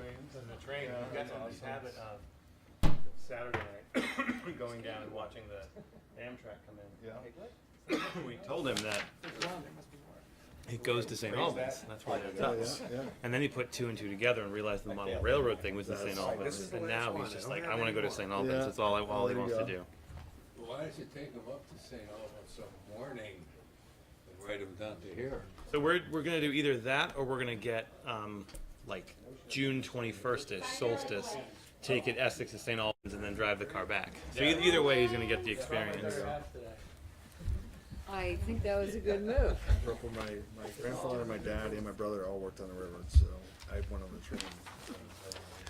trains. And the train, Yeah, we've got that's this awesome. habit of Saturday night going down and watching the Amtrak come in. Yeah. We told him that it goes to St. Albans. That's where it ends up. Yeah. And then he put two and two together and realized the model railroad thing was in St. Albans. And now he's just like, I want to go to St. Albans. Yeah. That's all he There wants you to go. do. Why don't you take them up to St. Albans some morning and ride them down to here? So we're gonna do either that or we're gonna get like June 21st-ish solstice, take it Essex to St. Albans and then drive the car back. So either way, he's gonna get the experience. I think that was a good move. My grandfather, my dad, and my brother all worked on the railroad, so I went on the train.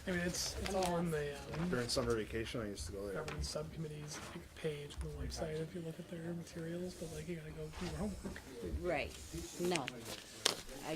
I mean, it's all on the During summer vacation, I used to go there. governance subcommittees page on the website if you look at their materials, but like you gotta go do your homework. Right. No. I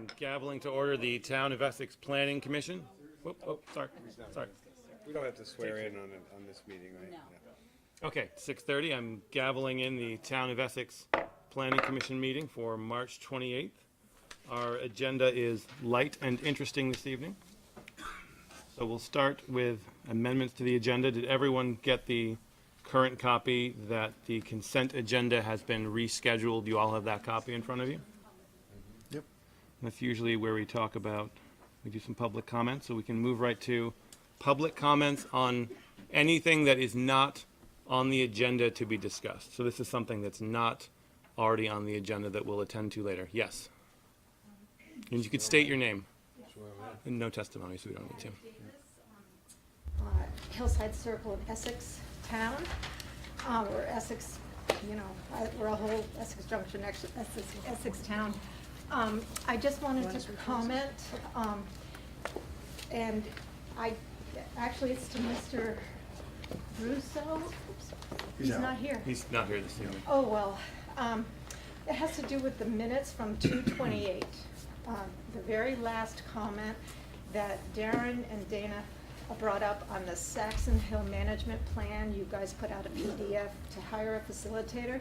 I'm gaveling to order the Town of Essex Planning Commission. Whoop, oh, sorry. We don't have to swear in on this meeting, right? No. Okay, 6:30. I'm gaveling in the Town of Essex Planning Commission meeting for March 28th. Our agenda is light and interesting this evening. So we'll start with amendments to the agenda. Did everyone get the current copy that the consent agenda has been rescheduled? You all have that copy in front of you? Yep. That's usually where we talk about, we do some public comments, so we can move right to public comments on anything that is not on the agenda to be discussed. So this is something that's not already on the agenda that we'll attend to later. Yes? And you could state your name. And no testimony, so we don't need to. Hillside Circle in Essex Town. We're Essex, we're a whole Essex Junction, actually, Essex Town. I just wanted to comment, and actually it's to Mr. Russo. He's not here. He's not here this evening. Oh, well, it has to do with the minutes from 2/28. The very last comment that Darren and Dana brought up on the Saxon Hill Management Plan. You guys put out a PDF to hire a facilitator.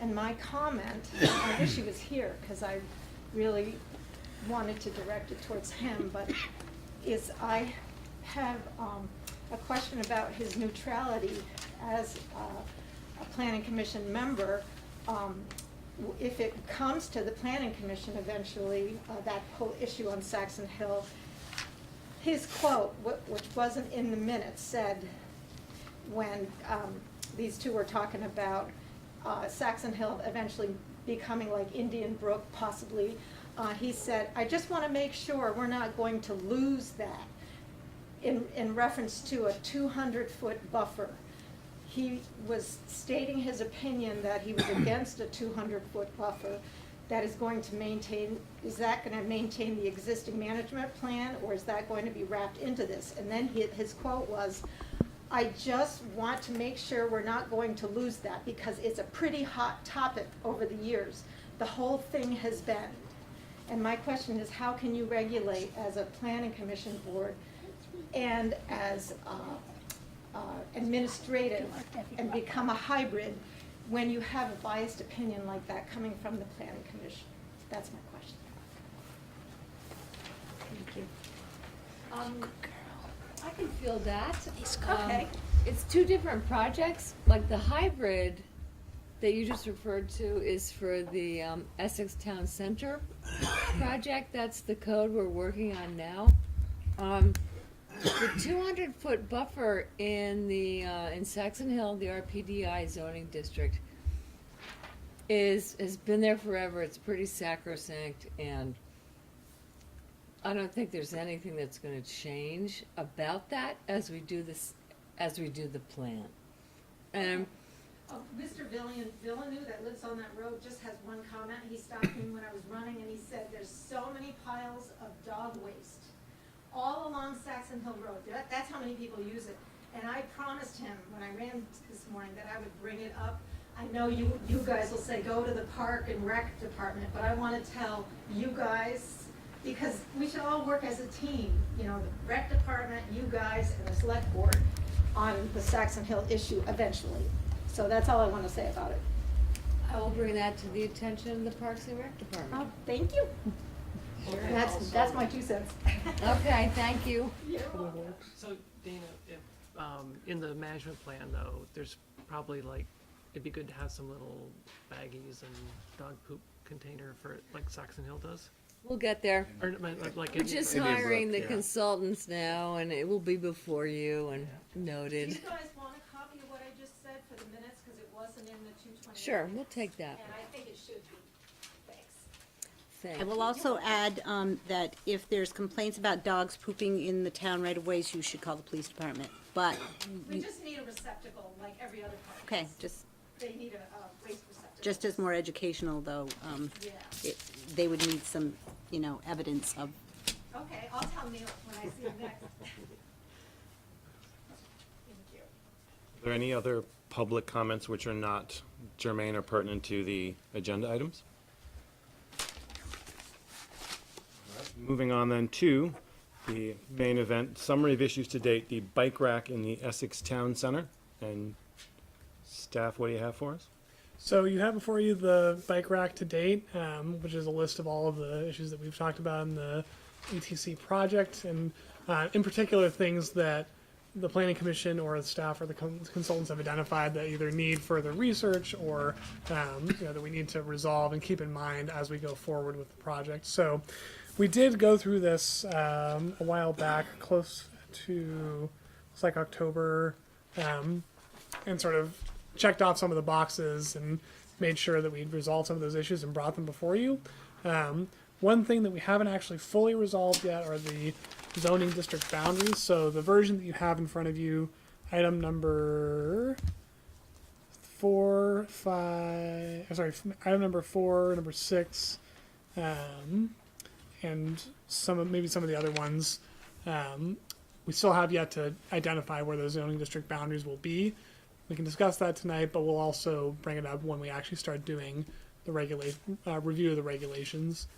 And my comment, I wish he was here because I really wanted to direct it towards him, but is I have a question about his neutrality as a planning commission member. If it comes to the planning commission eventually, that whole issue on Saxon Hill, his quote, which wasn't in the minutes, said when these two were talking about Saxon Hill eventually becoming like Indian Brook possibly, he said, I just want to make sure we're not going to lose that, in reference to a 200-foot buffer. He was stating his opinion that he was against a 200-foot buffer that is going to maintain, is that going to maintain the existing management plan, or is that going to be wrapped into this? And then his quote was, I just want to make sure we're not going to lose that because it's a pretty hot topic over the years. The whole thing has been. And my question is, how can you regulate as a planning commission board and as administrative and become a hybrid when you have a biased opinion like that coming from the planning commission? That's my question. Thank you. I can feel that. Okay. It's two different projects, like the hybrid that you just referred to is for the Essex Town Center project. That's the code we're working on now. The 200-foot buffer in Saxon Hill, the RPDI zoning district, has been there forever. It's pretty sacrosanct, and I don't think there's anything that's going to change about that as we do the plan. Mr. Villeneuve that lives on that road just has one comment. He stopped me when I was running and he said there's so many piles of dog waste all along Saxon Hill Road. That's how many people use it. And I promised him when I ran this morning that I would bring it up. I know you guys will say go to the park and rec department, but I want to tell you guys, because we should all work as a team, the rec department, you guys, and the select board on the Saxon Hill issue eventually. So that's all I want to say about it. I will bring that to the attention of the Parks and Rec Department. Oh, thank you. That's my 2 cents. Okay, thank you. So Dana, if, in the management plan though, there's probably it'd be good to have some little baggies and dog poop container for it, like Saxon Hill does. We'll get there. Or like We're just Indian hiring Brook, the yeah. consultants now, and it will be before you and Do you noted. guys want a copy of what I just said for the minutes, because it wasn't in the 220? Sure, we'll take that. And I think it should be. Thanks. Thank I will also add that if there's complaints about dogs pooping in the town right-of-ways, you should call the police department. But, We just need a receptacle like every other park. okay, They need a waste receptacle. just as more educational, though, Yeah. they would need some, evidence of. Okay, I'll tell Neil when I see him next. Thank you. Are there any other public comments which are not germane or pertinent to the agenda items? Moving on then to the main event, summary of issues to date, the bike rack in the Essex Town Center. And staff, what do you have for us? So you have before you the bike rack to date, which is a list of all of the issues that we've talked about in the ETC project, and in particular things that the planning commission or the staff or the consultants have identified that either need further research or that we need to resolve and keep in mind as we go forward with the project. So we did go through this a while back, close to it's like October, and sort of checked off some of the boxes and made sure that we'd resolved some of those issues and brought them before you. One thing that we haven't actually fully resolved yet are the zoning district boundaries. So the version that you have in front of you, item number 4, item number 4, number 6, and maybe some of the other ones. We still have yet to identify where those zoning district boundaries will be. We can discuss that tonight, but we'll also bring it up when we actually start doing the review of the regulations.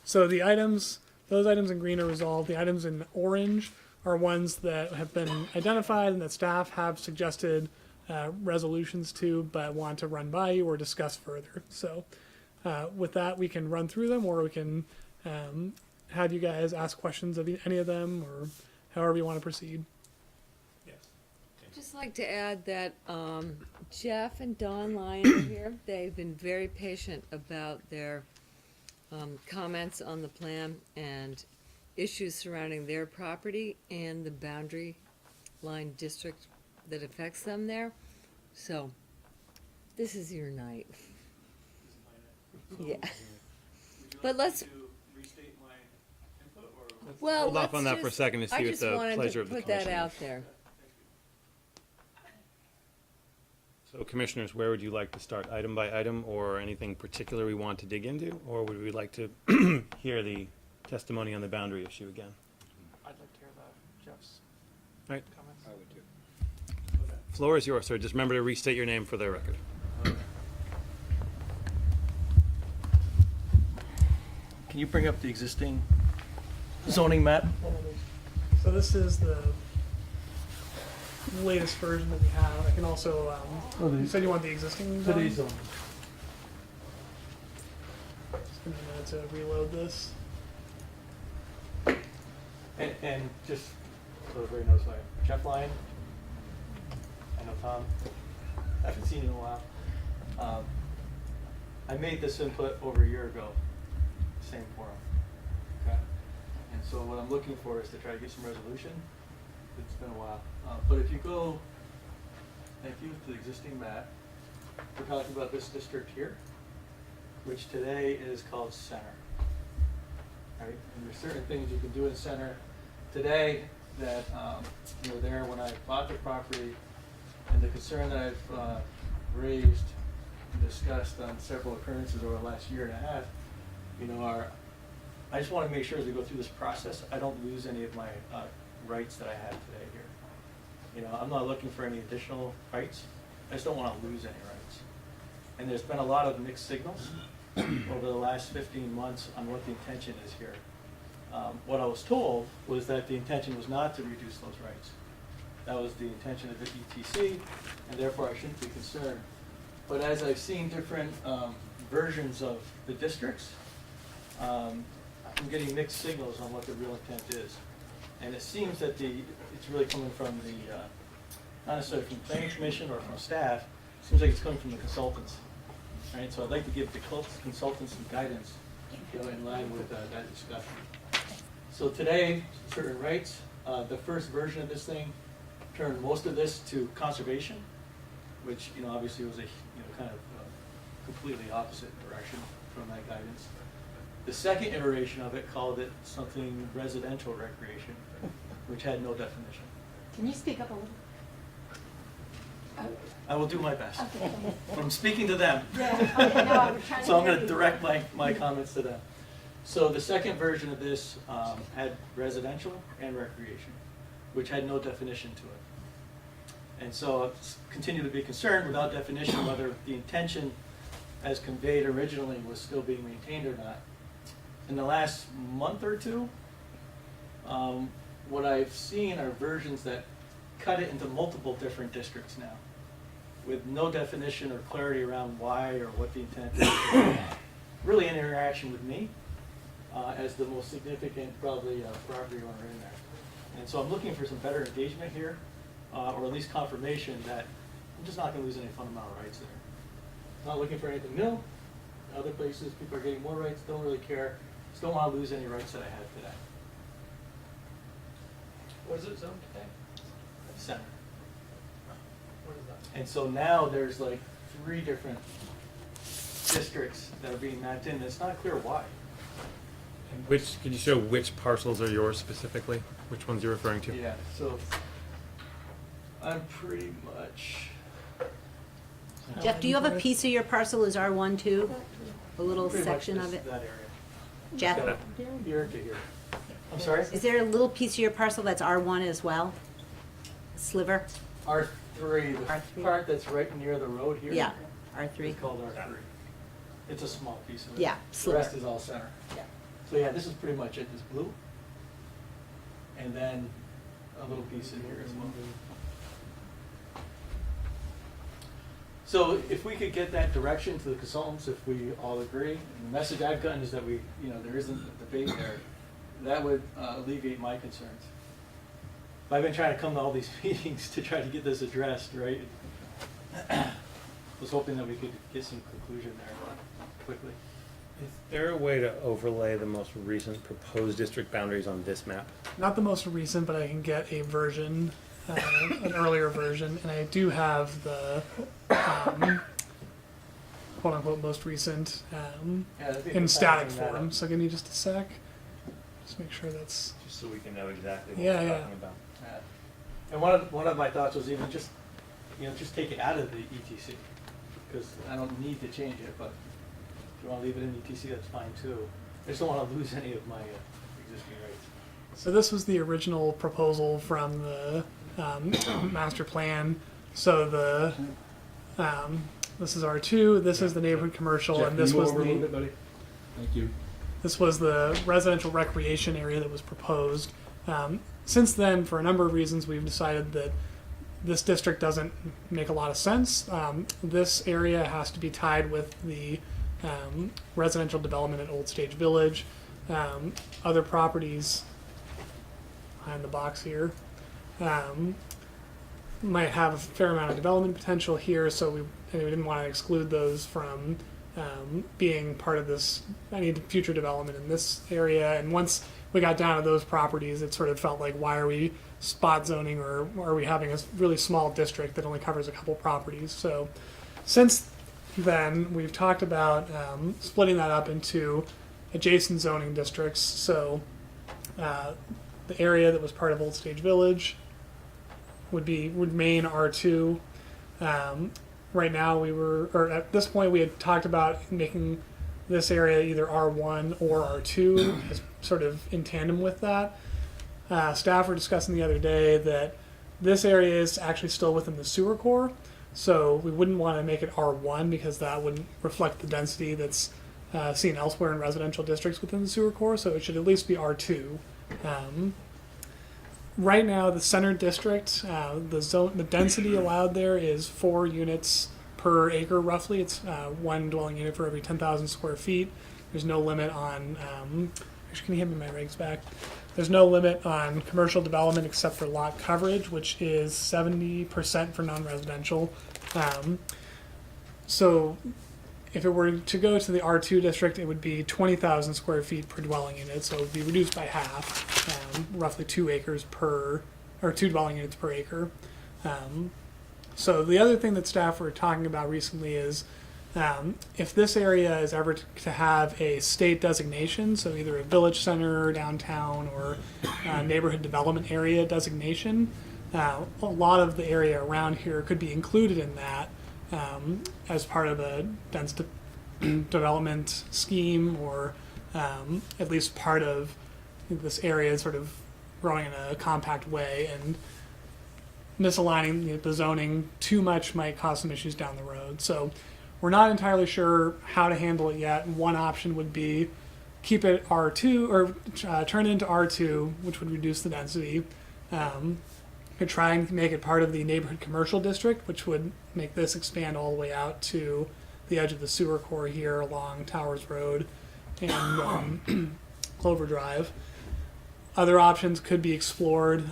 So the items, those items in green are resolved. The items in orange are ones that have been identified and that staff have suggested resolutions to, but want to run by you or discuss further. So with that, we can run through them, or we can have you guys ask questions of any of them, or however you want to proceed. I'd just like to add that Jeff and Don Lyon are here. They've been very patient about their comments on the plan and issues surrounding their property and the boundary line district that affects them there. So this is your night. Yeah. But let's. Well, Hold off on that for a second to see what the pleasure of the put that commission out is. there. So commissioners, where would you like to start, item by item, or anything particular we want to dig into? Or would we like to hear the testimony on the boundary issue again? I'd like to hear about Jeff's Right. comments. I would too. Floor is yours, sir. Just remember to restate your name for the record. Can you bring up the existing zoning map? So this is the latest version that we have. I can also, you said you want the existing zone? Today's zoning. Just give me a minute to reload this. And just so everybody knows, like Jeff Lyon, I know Tom, I haven't seen you in a while. I made this input over a year ago, same forum. Okay? And so what I'm looking for is to try to get some resolution. It's been a while. But if you go, thank you, to the existing map, we're talking about this district here, which today is called center. Right? And there's certain things you can do in center today that were there when I bought the property, and the concern that I've raised and discussed on several occurrences over the last year and a half, are, I just want to make sure as we go through this process, I don't lose any of my rights that I have today here. I'm not looking for any additional rights. I just don't want to lose any rights. And there's been a lot of mixed signals over the last 15 months on what the intention is here. What I was told was that the intention was not to reduce those rights. That was the intention of the ETC, and therefore I shouldn't be concerned. But as I've seen different versions of the districts, I'm getting mixed signals on what the real intent is. And it seems that it's really coming from the, not necessarily from the planning commission or from staff, it seems like it's coming from the consultants. Right? So I'd like to give the consultants some guidance in line with that discussion. So today, certain rights, the first version of this thing turned most of this to conservation, which obviously was a kind of completely opposite direction from that guidance. The second iteration of it called it something residential recreation, which had no definition. Can you speak up a little? I will do my best. Okay. But I'm speaking to them. Yeah, okay, no, I was trying to So I'm hear going to you. direct my comments to them. So the second version of this had residential and recreation, which had no definition to it. And so I continue to be concerned without definition whether the intention as conveyed originally was still being maintained or not. in the last month or two, what I've seen are versions that cut it into multiple different districts now, with no definition or clarity around why or what the intent is. Really in interaction with me, as the most significant, probably, property owner in there. And so I'm looking for some better engagement here, or at least confirmation that I'm just not gonna lose any fundamental rights there. Not looking for anything new. Other places, people are getting more rights, don't really care, just don't wanna lose any rights that I have today. What is it zoned today? Center. What is that? And so now there's like 3 different districts that are being mapped in, and it's not clear why. And could you show which parcels are yours specifically? Which ones you're referring to? Yeah, so I'm pretty much. Jeff, do you have a piece of your parcel as R1 too? A little pretty much section of this- it? That area. Jeff, Got it. Here to here. I'm sorry? is there a little piece of your parcel that's R1 as well? Sliver? R3, the R3. part that's right near the road here. Yeah, R3. It's called R3. It's a small piece of it. Yeah, The sliver. rest is all center. Yeah. So yeah, this is pretty much it, this blue. And then a little piece in here as well. So if we could get that direction to the consultants, if we all agree, and the message I've gotten is that we, there isn't a debate there, that would alleviate my concerns. I've been trying to come to all these meetings to try to get this addressed, right? Was hoping that we could get some conclusion there quickly. Is there a way to overlay the most recent proposed district boundaries on this map? Not the most recent, but I can get a version, an earlier version, and I do have the quote unquote most recent Yeah, I think in we're static balancing that form. out. So give me just a sec. Just make sure that's Just so we can know exactly what Yeah, we're yeah. talking about. Yeah. And one of my thoughts was even just, just take it out of the ETC, because I don't need to change it, but if you wanna leave it in ETC, that's fine too. I just don't wanna lose any of my existing rights. So this was the original proposal from the master plan. So the this is R2. This is the neighborhood commercial, and this was this was the residential recreation area that was proposed. Since then, for a number of reasons, we've decided that this district doesn't make a lot of sense. This area has to be tied with the residential development at Old Stage Village. Other properties behind the box here might have a fair amount of development potential here, so we didn't want to exclude those from being part of this, any future development in this area. And once we got down to those properties, it sort of felt like, why are we spot zoning, or are we having a really small district that only covers a couple properties? So since then, we've talked about splitting that up into adjacent zoning districts. So the area that was part of Old Stage Village would remain R2. Right now, at this point, we had talked about making this area either R1 or R2, as sort of in tandem with that. Staff were discussing the other day that this area is actually still within the sewer core, so we wouldn't want to make it R1 because that wouldn't reflect the density that's seen elsewhere in residential districts within the sewer core, so it should at least be R2. Right now, the center district, the density allowed there is 4 units per acre roughly. It's 1 dwelling unit for every 10,000 square feet. There's no limit on, actually, can you hand me my regs back? There's no limit on commercial development except for lot coverage, which is 70% for non-residential. So if it were to go to the R2 district, it would be 20,000 square feet per dwelling unit, so it would be reduced by half, roughly 2 acres per, or 2 dwelling units per acre. So the other thing that staff were talking about recently is if this area is ever to have a state designation, so either a village center, downtown, or neighborhood development area designation, a lot of the area around here could be included in that as part of a dense development scheme, or at least part of this area sort of growing in a compact way, and misaligning the zoning too much might cause some issues down the road. So we're not entirely sure how to handle it yet. One option would be keep it R2 or turn it into R2, which would reduce the density. Could try and make it part of the neighborhood commercial district, which would make this expand all the way out to the edge of the sewer core here along Towers Road and Clover Drive. Other options could be explored,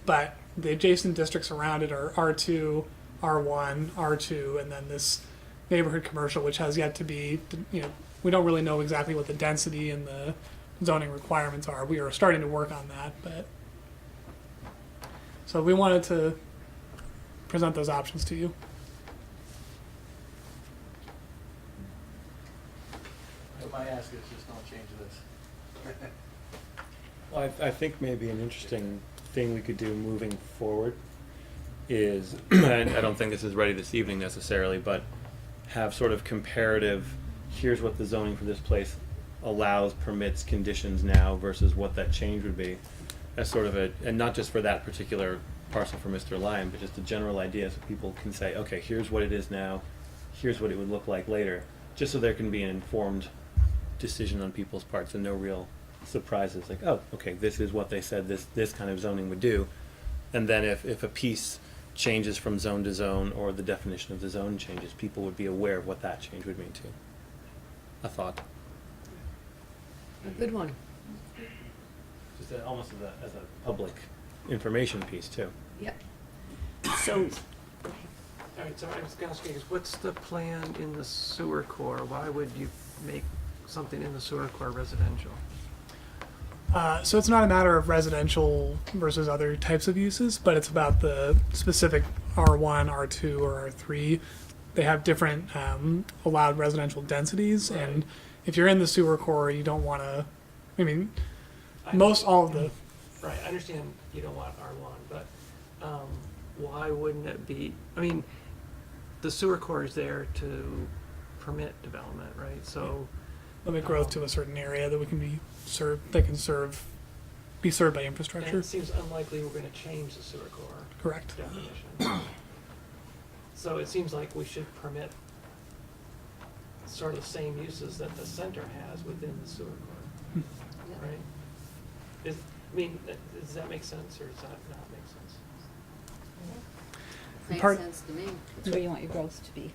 but the adjacent districts around it are R2, R1, R2, and then this neighborhood commercial, which has yet to be, we don't really know exactly what the density and the zoning requirements are. We are starting to work on that, but so we wanted to present those options to you. What my ask is just don't change this. Well, I think maybe an interesting thing we could do moving forward is, and I don't think this is ready this evening necessarily, but have sort of comparative, here's what the zoning for this place allows, permits, conditions now versus what that change would be, as sort of and not just for that particular parcel for Mr. Lyon, but just a general idea so people can say, okay, here's what it is now, here's what it would look like later, just so there can be an informed decision on people's parts and no real surprises, like, oh, okay, this is what they said this kind of zoning would do. And then if a piece changes from zone to zone or the definition of the zone changes, people would be aware of what that change would mean too. A thought. A good one. Just almost as a public information piece too. Yep. So, All right, so I was gonna ask you, what's the plan in the sewer core? Why would you make something in the sewer core residential? So it's not a matter of residential versus other types of uses, but it's about the specific R1, R2, or R3. They have different allowed residential densities, Right. and if you're in the sewer core, you don't want to. I mean, I all of the. Right, I understand you don't want R1, but why wouldn't it be, I mean, the sewer core is there to permit development, right? So, limit growth to a certain area that we can be served. That can be served by and infrastructure. it seems unlikely we're gonna change the sewer core Correct. definition. So it seems like we should permit sort of the same uses that the center has within the sewer core, right? Does that make sense, or does that not make sense? Makes Part- sense to me. that's where you want your growth to be.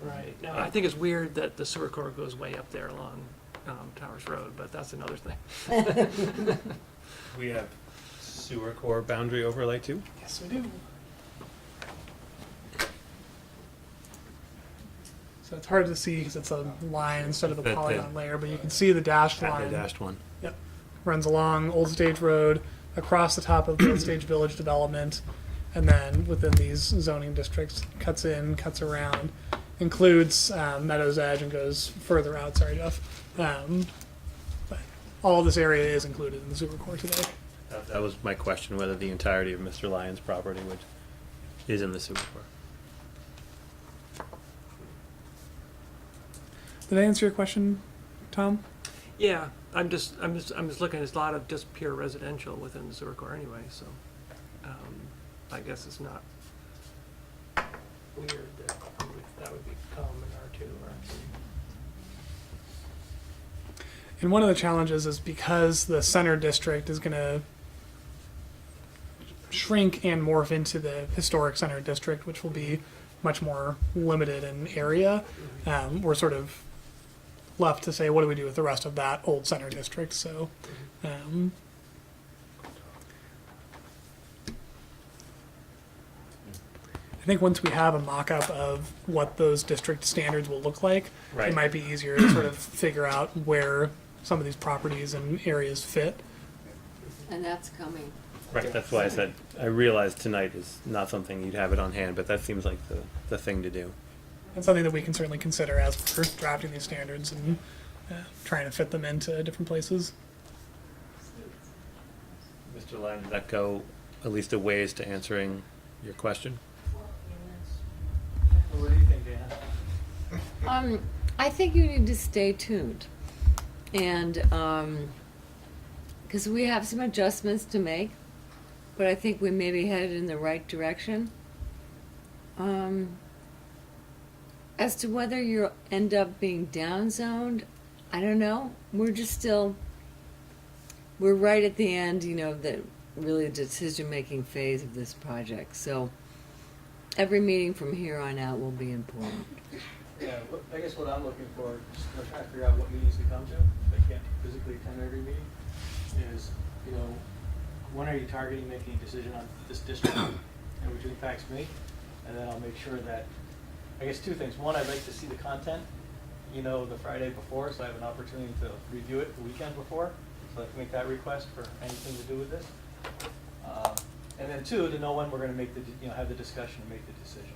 Right, now, I think it's weird that the sewer core goes way up there along, Towers Road, but that's another thing. We have sewer core boundary overlay too. Yes, we do. So it's hard to see because it's a line instead of a The- polygon layer, but you can see the dashed The line. dashed one. Runs along Old Stage Road, across the top of the Old Stage Village development, and then within these zoning districts, cuts in, cuts around, includes Meadows Edge and goes further out. Sorry, Jeff. But all of this area is included in the sewer core today. That was my question, whether the entirety of Mr. Lyon's property is in the sewer core. Did I answer your question, Tom? Yeah, I'm just looking, there's a lot of just pure residential within the sewer core anyway, so, I guess it's not weird that would become an R2 or R3. And one of the challenges is because the center district is going to shrink and morph into the historic center district, which will be much more limited in area, we're sort of left to say, what do we do with the rest of that old center district? So, I think once we have a mock-up of what those district standards will look like, Right. it might be easier to sort of figure out where some of these properties and areas fit. And that's coming. Right, that's why I said, I realized tonight is not something you'd have it on hand, but that seems like the thing to do. And something that we can certainly consider as we're drafting these standards and trying to fit them into different places. Mr. Lyon, does that go at least a ways to answering your question? What do you think, Dana? I think you need to stay tuned. And, because we have some adjustments to make, but I think we may be headed in the right direction. As to whether you'll end up being downzoned, I don't know. we're just still, we're right at the end, you know, the really decision-making phase of this project. So every meeting from here on out will be important. Yeah, I guess what I'm looking for, just trying to figure out what meetings to come to, if I can't physically attend every meeting, is, you know, when are you targeting making a decision on this district, and which impacts me? And then I'll make sure that, I guess two things. One, I'd like to see the content, you know, the Friday before, so I have an opportunity to review it the weekend before, so I can make that request for anything to do with this. And then two, to know when we're gonna make the, you know, have the discussion and make the decision,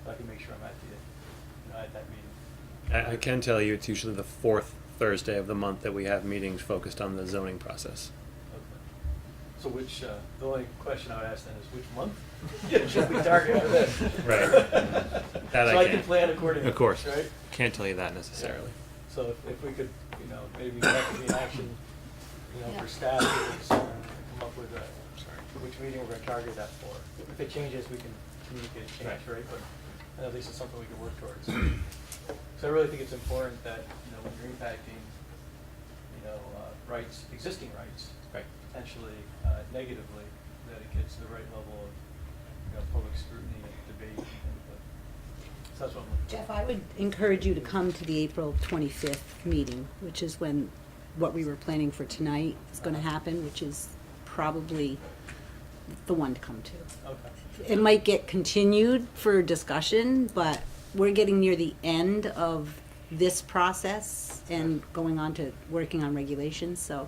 so I can make sure I'm at the, you know, at that meeting. I can tell you it's usually the fourth Thursday of the month that we have meetings focused on the zoning process. Okay. So which, the only question I would ask then is which month should we target for this? Right. That So I I can can't. plan accordingly. Of course. Right? Can't tell you that necessarily. So if we could, you know, maybe that could be an action, you know, for staff to come up with a, which meeting we're gonna target that for. If it changes, we can communicate change, right? But at least it's something we can work towards. So I really think it's important that, you know, when you're impacting, you know, rights, existing rights, potentially negatively, that it gets the right level of, you know, public scrutiny and debate and input. So that's what I'm looking for. Jeff, I would encourage you to come to the April 25th meeting, which is when what we were planning for tonight is going to happen, which is probably the one to come to. Okay. It might get continued for discussion, but we're getting near the end of this process and going on to working on regulations, so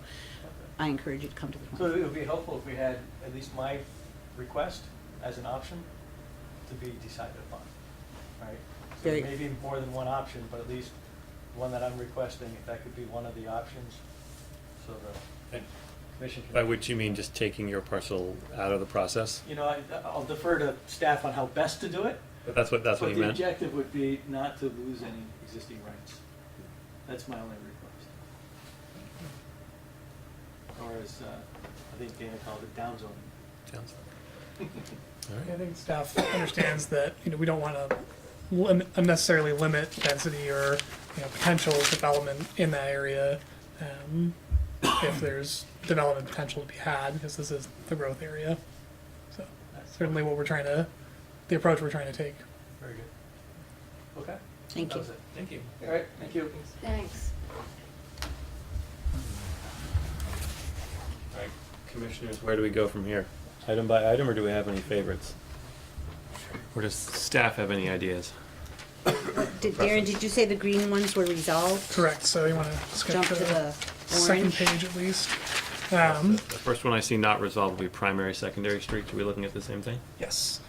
I encourage you to come to the So one. it would be helpful if we had at least my request as an option to be decided upon, right? So Very- maybe more than one option, but at least one that I'm requesting, if that could be one of the options, so the commission can. By which you mean just taking your parcel out of the process? You know, I'll defer to staff on how best to do it, But that's what but you the meant? objective would be not to lose any existing rights. That's my only request. Or as, I think Dana called it, downzoning. Sounds- I think staff understands that, you know, we don't want to unnecessarily limit density or, you know, potential development in that area, if there's development potential to be had, because this is the growth area. So that's certainly what we're trying to, the approach we're trying to take. Very good. Okay. Thank That you. was it. Thank you. All right, thank you. Thanks. All right, commissioners, where do we go from here? Item by item, or do we have any favorites? Or does staff have any ideas? Darren, did you say the green ones were resolved? Correct, so you want to skip Jump to to the the second orange? page at least. The first one I see not resolved will be primary, secondary streets. Are we looking at the same thing? Yes.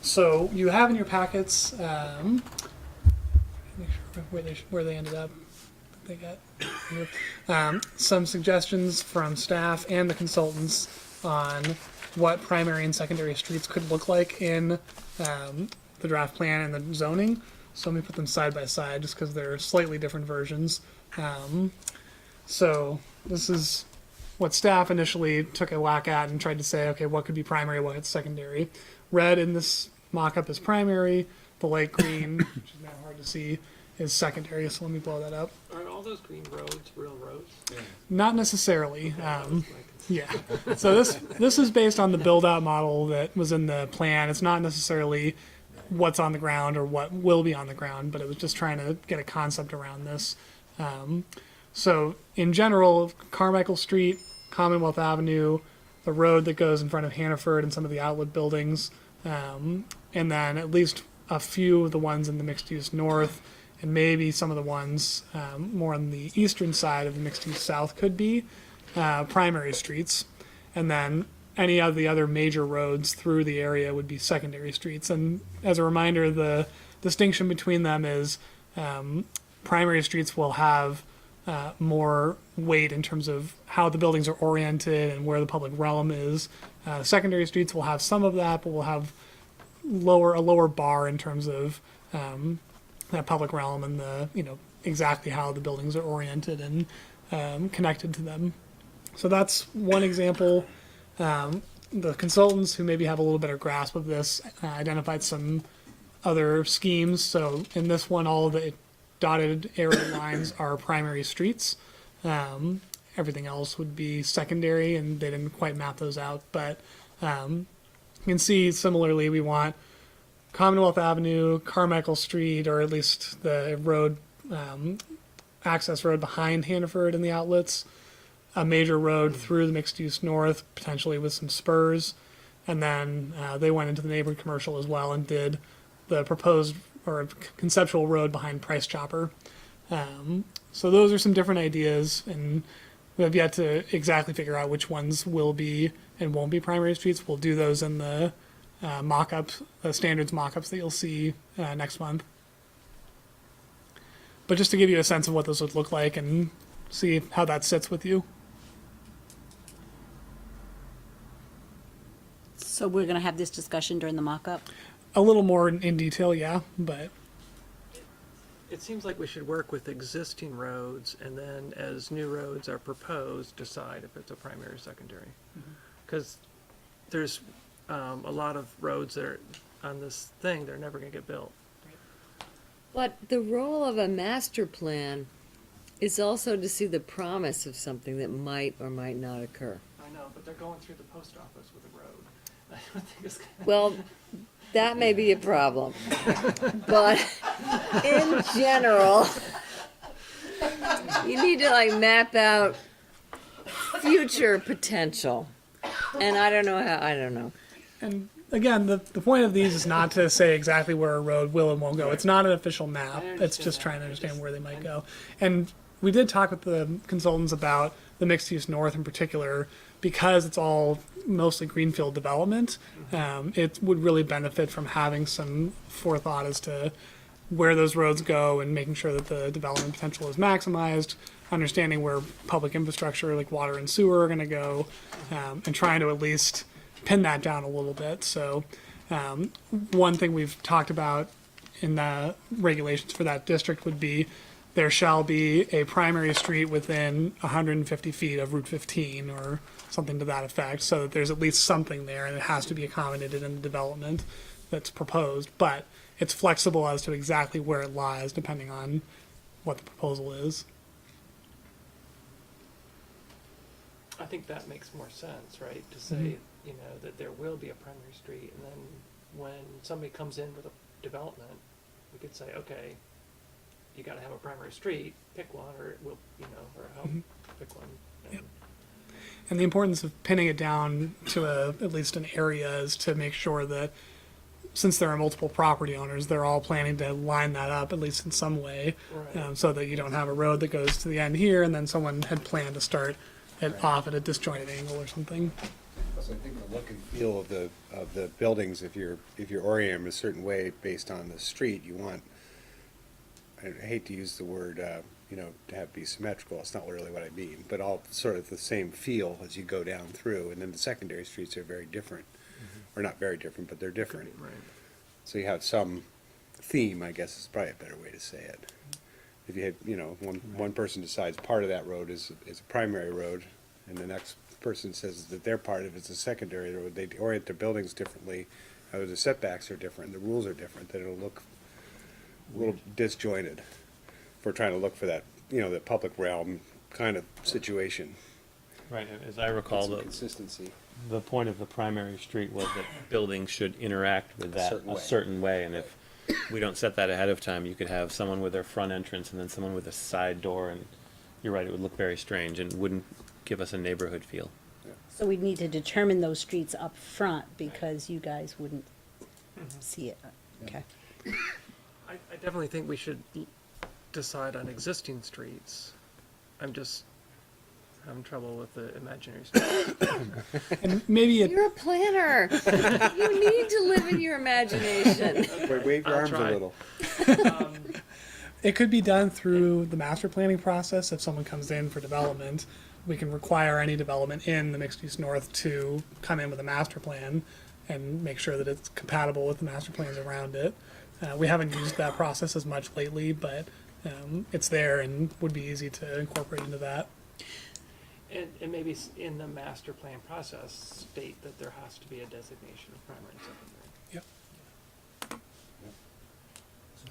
So you have in your packets, make sure where they ended up. They got here. Some suggestions from staff and the consultants on what primary and secondary streets could look like in the draft plan and the zoning. So let me put them side by side just because they're slightly different versions. So this is what staff initially took a whack at and tried to say, okay, what could be primary, what's secondary. Red in this mock-up is primary. The light green, which is now hard to see, is secondary. So let me blow that up. Aren't all those green roads real roads? Not necessarily. Yeah. So this is based on the build-out model that was in the plan. It's not necessarily what's on the ground or what will be on the ground, but it was just trying to get a concept around this. So in general, Carmichael Street, Commonwealth Avenue, the road that goes in front of Hannaford and some of the outlet buildings, and then at least a few of the ones in the mixed-use north, and maybe some of the ones more on the eastern side of the mixed-use south could be primary streets. And then any of the other major roads through the area would be secondary streets. And as a reminder, the distinction between them is primary streets will have more weight in terms of how the buildings are oriented and where the public realm is. Secondary streets will have some of that, but will have a lower bar in terms of that public realm and exactly how the buildings are oriented and connected to them. So that's one example. The consultants who maybe have a little better grasp of this identified some other schemes. So in this one, all the dotted area lines are primary streets. Everything else would be secondary, and they didn't quite map those out. But you can see similarly, we want Commonwealth Avenue, Carmichael Street, or at least the road, access road behind Hannaford and the outlets, a major road through the mixed-use north, potentially with some spurs, and then they went into the neighborhood commercial as well and did the proposed or conceptual road behind Price Chopper. So those are some different ideas, and we have yet to exactly figure out which ones will be and won't be primary streets. We'll do those in the mock-ups, the standards mock-ups that you'll see next month. But just to give you a sense of what those would look like and see how that sits with you. So we're gonna have this discussion during the mock-up? A little more in detail, yeah, but It seems like we should work with existing roads, and then as new roads are proposed, decide if it's a primary or secondary. Because there's a lot of roads that are on this thing, they're never gonna get built. But the role of a master plan is also to see the promise of something that might or might not occur. I know, but they're going through the post office with a road. I don't think it's gonna. Well, that may be a problem. But in general, you need to like map out future potential. And I don't know. and again, the point of these is not to say exactly where a road will and won't go. It's not an official map. It's just trying to understand where they might go. And we did talk with the consultants about the mixed-use north in particular, because it's all mostly greenfield development. It would really benefit from having some forethought as to where those roads go and making sure that the development potential is maximized, understanding where public infrastructure like water and sewer are going to go, and trying to at least pin that down a little bit. So one thing we've talked about in the regulations for that district would be there shall be a primary street within 150 feet of Route 15 or something to that effect, so that there's at least something there, and it has to be accommodated in the development that's proposed. But it's flexible as to exactly where it lies, depending on what the proposal is. I think that makes more sense, right? To say, you know, that there will be a primary street, and then when somebody comes in with a development, we could say, okay, you gotta have a primary street, pick one, or it will, you know, or help pick one. And And the importance of pinning it down to at least an area is to make sure that, since there are multiple property owners, they're all planning to line that up at least in some way, Right. so that you don't have a road that goes to the end here and then someone had planned to start it off at a disjointed angle or something. So I think the look and feel of the buildings, if you're oriented a certain way based on the street, you want, I hate to use the word, to have be symmetrical, it's not really what I mean, but all sort of the same feel as you go down through, and then the secondary streets are very different, or not very different, but they're different. Right. So you have some theme, I guess is probably a better way to say it. If you had, one person decides part of that road is a primary road, and the next person says that their part of it's a secondary road, they orient their buildings differently, the setbacks are different, the rules are different, that it'll look a little disjointed. If we're trying to look for that, the public realm kind of situation. Right, and as I recall, Some consistency. the point of the primary street was that buildings should interact with that certain a way. certain way, and if we don't set that ahead of time, you could have someone with their front entrance and then someone with a side door, and you're right, it would look very strange and wouldn't give us a neighborhood feel. So we need to determine those streets up front because you guys wouldn't see it. Okay. I definitely think we should decide on existing streets. I'm just having trouble with the imaginary streets. And maybe it, You're a planner. You need to live in your imagination. Wave your I'll arms a try. little. it could be done through the master planning process. If someone comes in for development, we can require any development in the mixed-use north to come in with a master plan and make sure that it's compatible with the master plans around it. We haven't used that process as much lately, but it's there and would be easy to incorporate into that. And maybe in the master plan process, state that there has to be a designation of primary and secondary.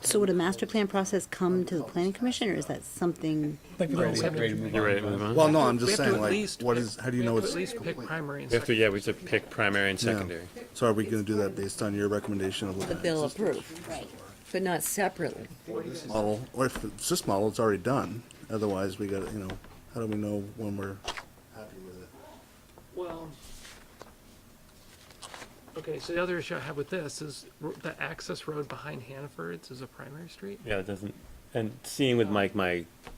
So would a master plan process come to the planning commission, or is that something? Like the whole subdivision. You're ready to move on? Well, no, I'm We just have to saying, at like, least what pick- is, how do you we know have to it's? at least pick primary and We have to, secondary. yeah, we have to pick primary and Yeah. secondary. So are we gonna do that based on your recommendation of That they'll approve, but not separately. model? Or if it's this model, it's already done. Otherwise, we gotta, how do we know when we're happy with it? Well, okay, so the other issue I have with this is the access road behind Hannaford's is a primary street. Yeah, it doesn't, and seeing with Mike,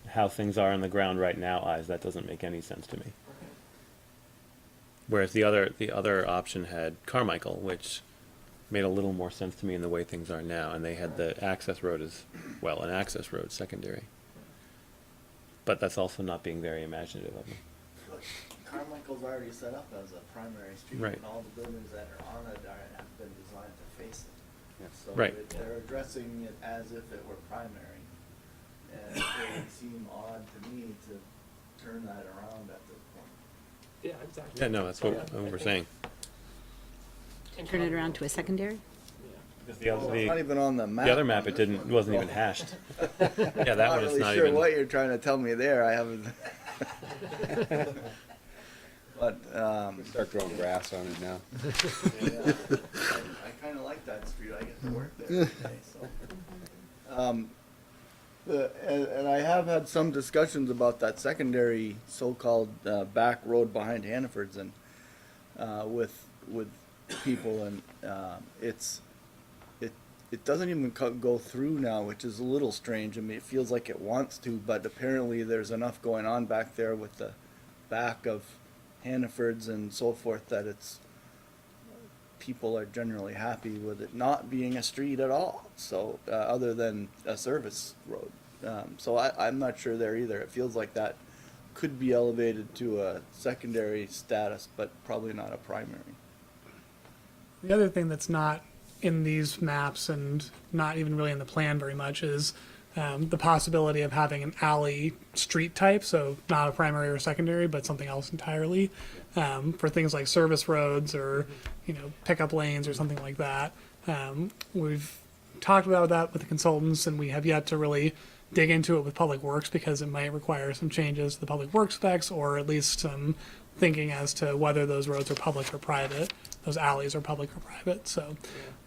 how things are on the ground right now, eyes, that doesn't make any sense to me. Whereas the other option had Carmichael, which made a little more sense to me in the way things are now, and they had the access road as, well, an access road secondary. But that's also not being very imaginative of me. Carmichael's already set up as a primary street, Right. and all the buildings that are on it have been designed to face it. So Right. they're addressing it as if it were primary. And it would seem odd to me to turn that around at this point. Yeah, exactly. Yeah, no, that's what we're saying. And Turn it around to a secondary? Because the Well, it's not even on the map. the other map, on it this didn't, one, wasn't so even hashed. Yeah, that I'm one not is really not sure even. what you're trying to tell me there. I haven't. But Start growing grass on it now. yeah, I kind of like that street. I get to work there every day, so. And I have had some discussions about that secondary so-called back road behind Hannaford's and with people, and it doesn't even go through now, which is a little strange. I mean, it feels like it wants to, but apparently there's enough going on back there with the back of Hannaford's and so forth that people are generally happy with it not being a street at all. So other than a service road, so I'm not sure there either. It feels like that could be elevated to a secondary status, but probably not a primary. The other thing that's not in these maps and not even really in the plan very much is the possibility of having an alley street type, so not a primary or secondary, but something else entirely, for things like service roads or pickup lanes or something like that. We've talked about that with the consultants, and we have yet to really dig into it with Public Works because it might require some changes to the Public Works specs, or at least some thinking as to whether those roads are public or private, those alleys are public or private. So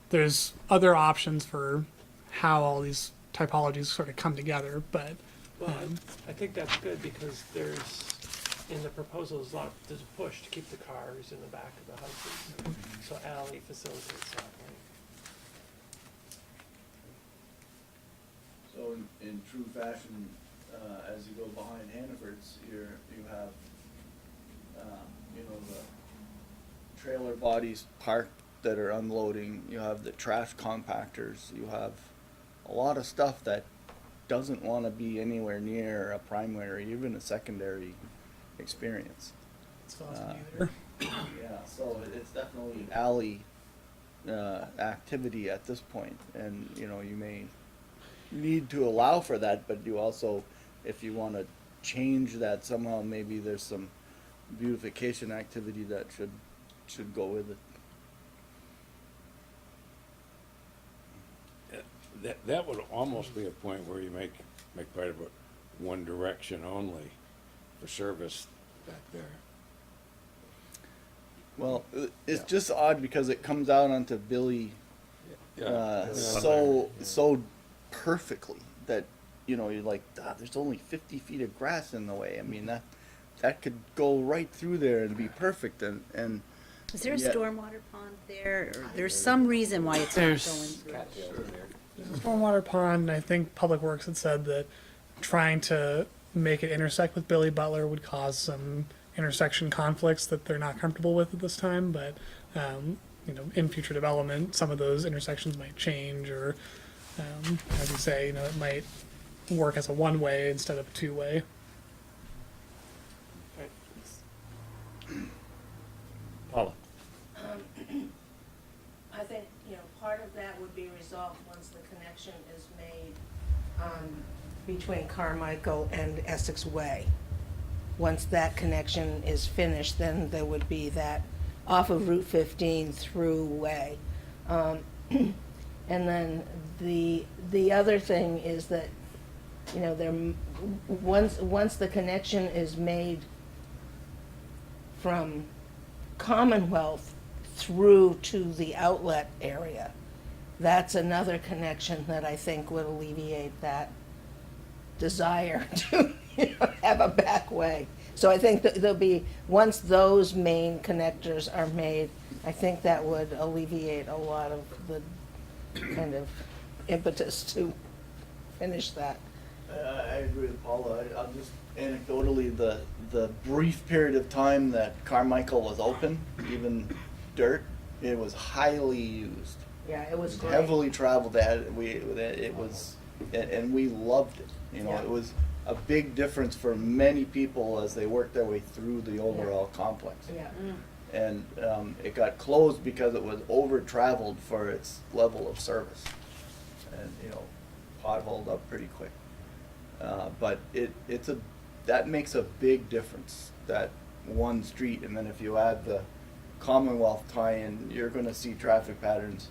there's other options for how all these typologies sort of come together, but Well, I think that's good because in the proposals, there's a push to keep the cars in the back of the houses. So alley facilitates that, right? So in true fashion, as you go behind Hannaford's, you have, the trailer bodies parked that are unloading. You have the trash compactors. You have a lot of stuff that doesn't want to be anywhere near a primary or even a secondary experience. it's awesome either. Yeah, so it's definitely alley activity at this point, and you may need to allow for that, but you also, if you want to change that somehow, maybe there's some beautification activity that should go with it. That would almost be a point where you make part of it one direction only for service back there. Well, it's just odd because it comes out onto Billy Yeah. so perfectly that you're like, there's only 50 feet of grass in the way. I mean that could go right through there and be perfect, and Is there a Yeah. stormwater pond there, or there's some reason why it's not There's- going through? Stormwater pond, I think Public Works had said that trying to make it intersect with Billy Butler would cause some intersection conflicts that they're not comfortable with at this time, but in future development, some of those intersections might change, or as you say, it might work as a one-way instead of a two-way. Paula. I think, part of that would be resolved once the connection is made between Carmichael and Essex Way. Once that connection is finished, then there would be that off of Route 15 through Way. And then the other thing is that, you know, once the connection is made from Commonwealth through to the outlet area, that's another connection that I think would alleviate that desire to, you know, have a back way. So I think that there'll be, once those main connectors are made, I think that would alleviate a lot of the kind of impetus to finish that. I agree with Paula. I'll just anecdotally, the brief period of time that Carmichael was open, even dirt, it was highly used. Yeah, it was great. Heavily traveled. It was, and we loved it. You know, Yeah. it was a big difference for many people as they worked their way through the overall complex. Yeah. And it got closed because it was over-traveled for its level of service. And, you know, potholed up pretty quick. But that makes a big difference, that one street. And then if you add the Commonwealth tie-in, you're gonna see traffic patterns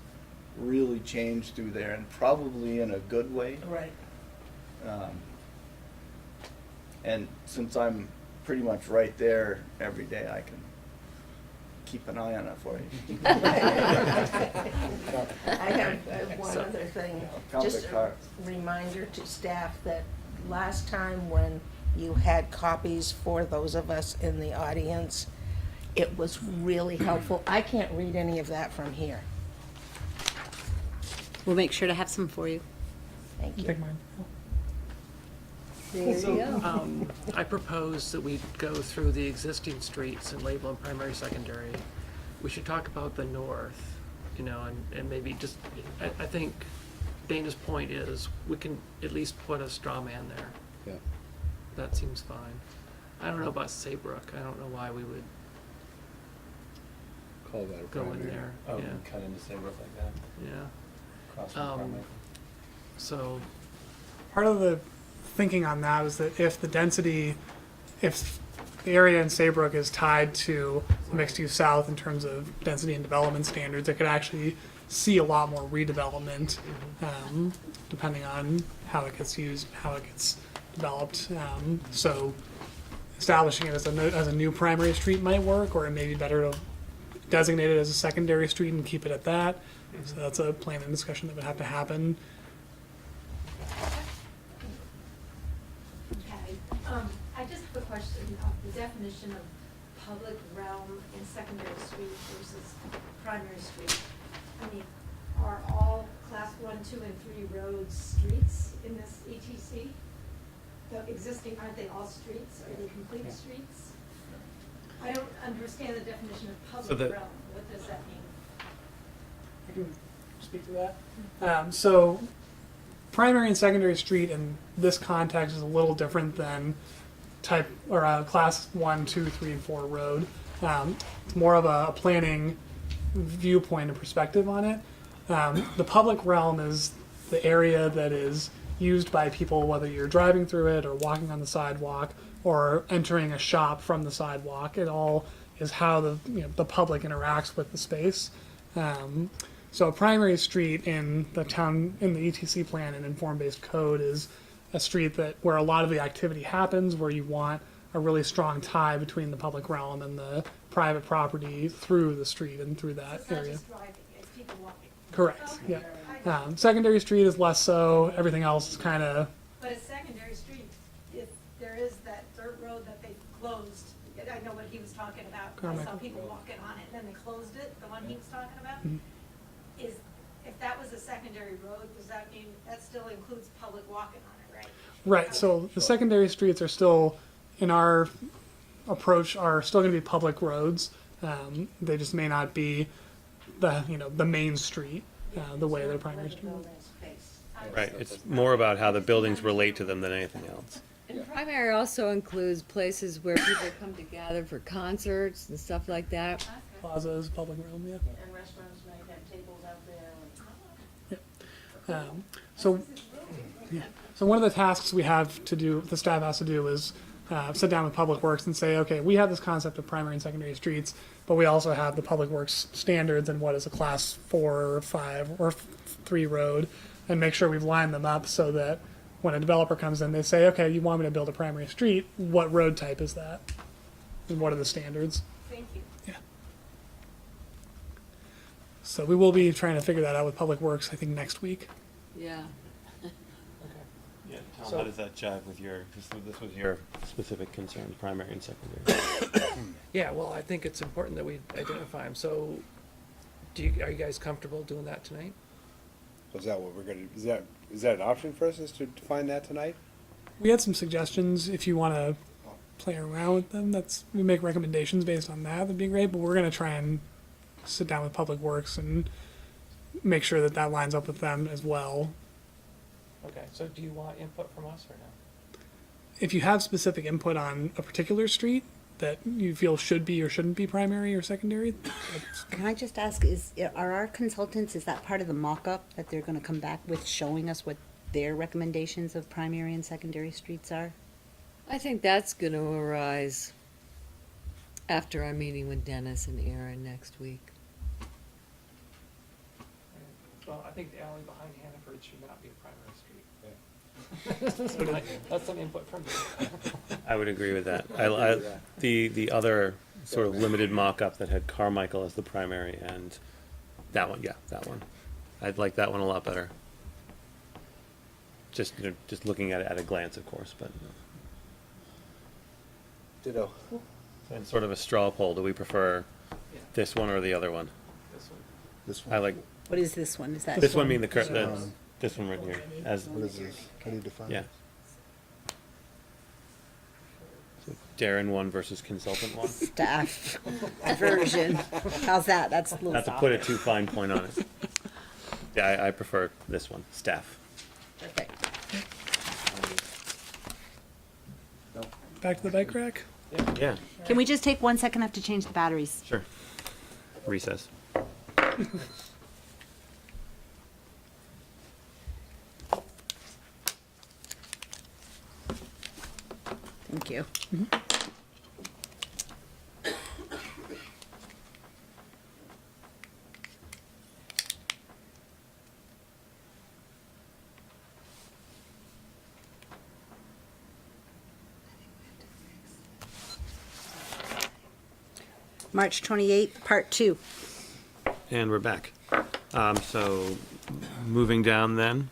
really change through there, and probably in a good way. Right. And since I'm pretty much right there every day, I can keep an eye on it for you. I have one other thing. Count the Just a cars. reminder to staff that last time when you had copies for those of us in the audience, it was really helpful. I can't read any of that from here. We'll make sure to have some for you. Thank you. Take mine. There you go. I propose that we go through the existing streets and label them primary, secondary. We should talk about the north, you know, and maybe just, I think Dana's point is, we can at least put a straw man there. Yeah. That seems fine. I don't know about Saybrook, I don't know why we would Call that a go in primary. there, Oh, yeah, cut into Saybrook like that, yeah. across from Um, Carmichael. So, Part of the thinking on that is that if the area in Saybrook is tied to mixed use south in terms of density and development standards, it could actually see a lot more redevelopment, depending on how it gets used, how it gets developed. So establishing it as a new primary street might work, or it may be better to designate it as a secondary street and keep it at that. So that's a planning discussion that would have to happen. Okay, I just have a question of the definition of public realm and secondary street versus primary street. I mean, are all class 1, 2, and 3 roads streets in this ETC? The existing, aren't they all streets? Are they complete streets? I don't understand the definition of So public the- realm. What does that mean? I can speak to that. So primary and secondary street in this context is a little different than class 1, 2, 3, and 4 road. It's more of a planning viewpoint and perspective on it. The public realm is the area that is used by people, whether you're driving through it or walking on the sidewalk or entering a shop from the sidewalk. It all is how the public interacts with the space. So a primary street in the ETC plan and inform-based code is a street where a lot of the activity happens, where you want a really strong tie between the public realm and the private property through the street and through that It's not area. just driving, it's people walking. Correct, Okay, yeah. Secondary street is less so. Everything else is kind of, But a secondary street, if there is that dirt road that they closed, I know what he was talking about. I saw Carmichael. people walking on it, and then they closed it, the one he was talking about. Mhm. If that was a secondary road, does that mean that still includes public walking on it, right? right, so the secondary streets are still, in our approach, are still going to be public roads. They just may not be the main street, the way they're primary street. Right, it's more about how the buildings relate to them than anything else. And primary also includes places where people come together for concerts and stuff like that. Plazas, public realm, yeah. And restaurants might have tables out there. So one of the tasks we have to do, the staff has to do, is sit down with Public Works and say, okay, we have this concept of primary and secondary streets, but we also have the Public Works standards and what is a class 4 or 5 or 3 road, and make sure we've lined them up so that when a developer comes in, they say, okay, you want me to build a primary street, what road type is that? And what are the standards? Thank you. Yeah. So we will be trying to figure that out with Public Works, I think, next week. Yeah. Yeah, Tom, how does that jive with your, this was your specific concern, primary and secondary? Yeah, well, I think it's important that we identify them. So, are you guys comfortable doing that tonight? So is that what we're gonna, is that an option for us, is to define that tonight? We had some suggestions. If you want to play around with them, we make recommendations based on that. That'd be great. But we're going to try and sit down with Public Works and make sure that that lines up with them as well. Okay, so do you want input from us or no? If you have specific input on a particular street that you feel should be or shouldn't be primary or secondary, Can I just ask, are our consultants, is that part of the mock-up that they're gonna come back with, showing us what their recommendations of primary and secondary streets are? I think that's going to arise after our meeting with Dennis and Aaron next week. Well, I think the alley behind Hannaford should not be a primary street. That's some input from you. I would agree with that. The other sort of limited mock-up that had Carmichael as the primary and that one, yeah, that one. I'd like that one a lot better. Just, just looking at it at a glance, of course, but. Ditto. And sort of a straw poll, do we prefer this one or the other one? This one. This one. I like, What is this one? Is that? this one being this one right here, as, What is this? How do you define yeah. it? So Darren one versus consultant one? Staff version. How's that? That's a little Not to soft. put a too fine point on it. Yeah, I prefer this one, staff. Perfect. back to the bike rack. Yeah, Can we just take 1 second? I have to change the batteries. sure. Recess. Thank you. March 28th, Part 2. And we're back. So, moving down then,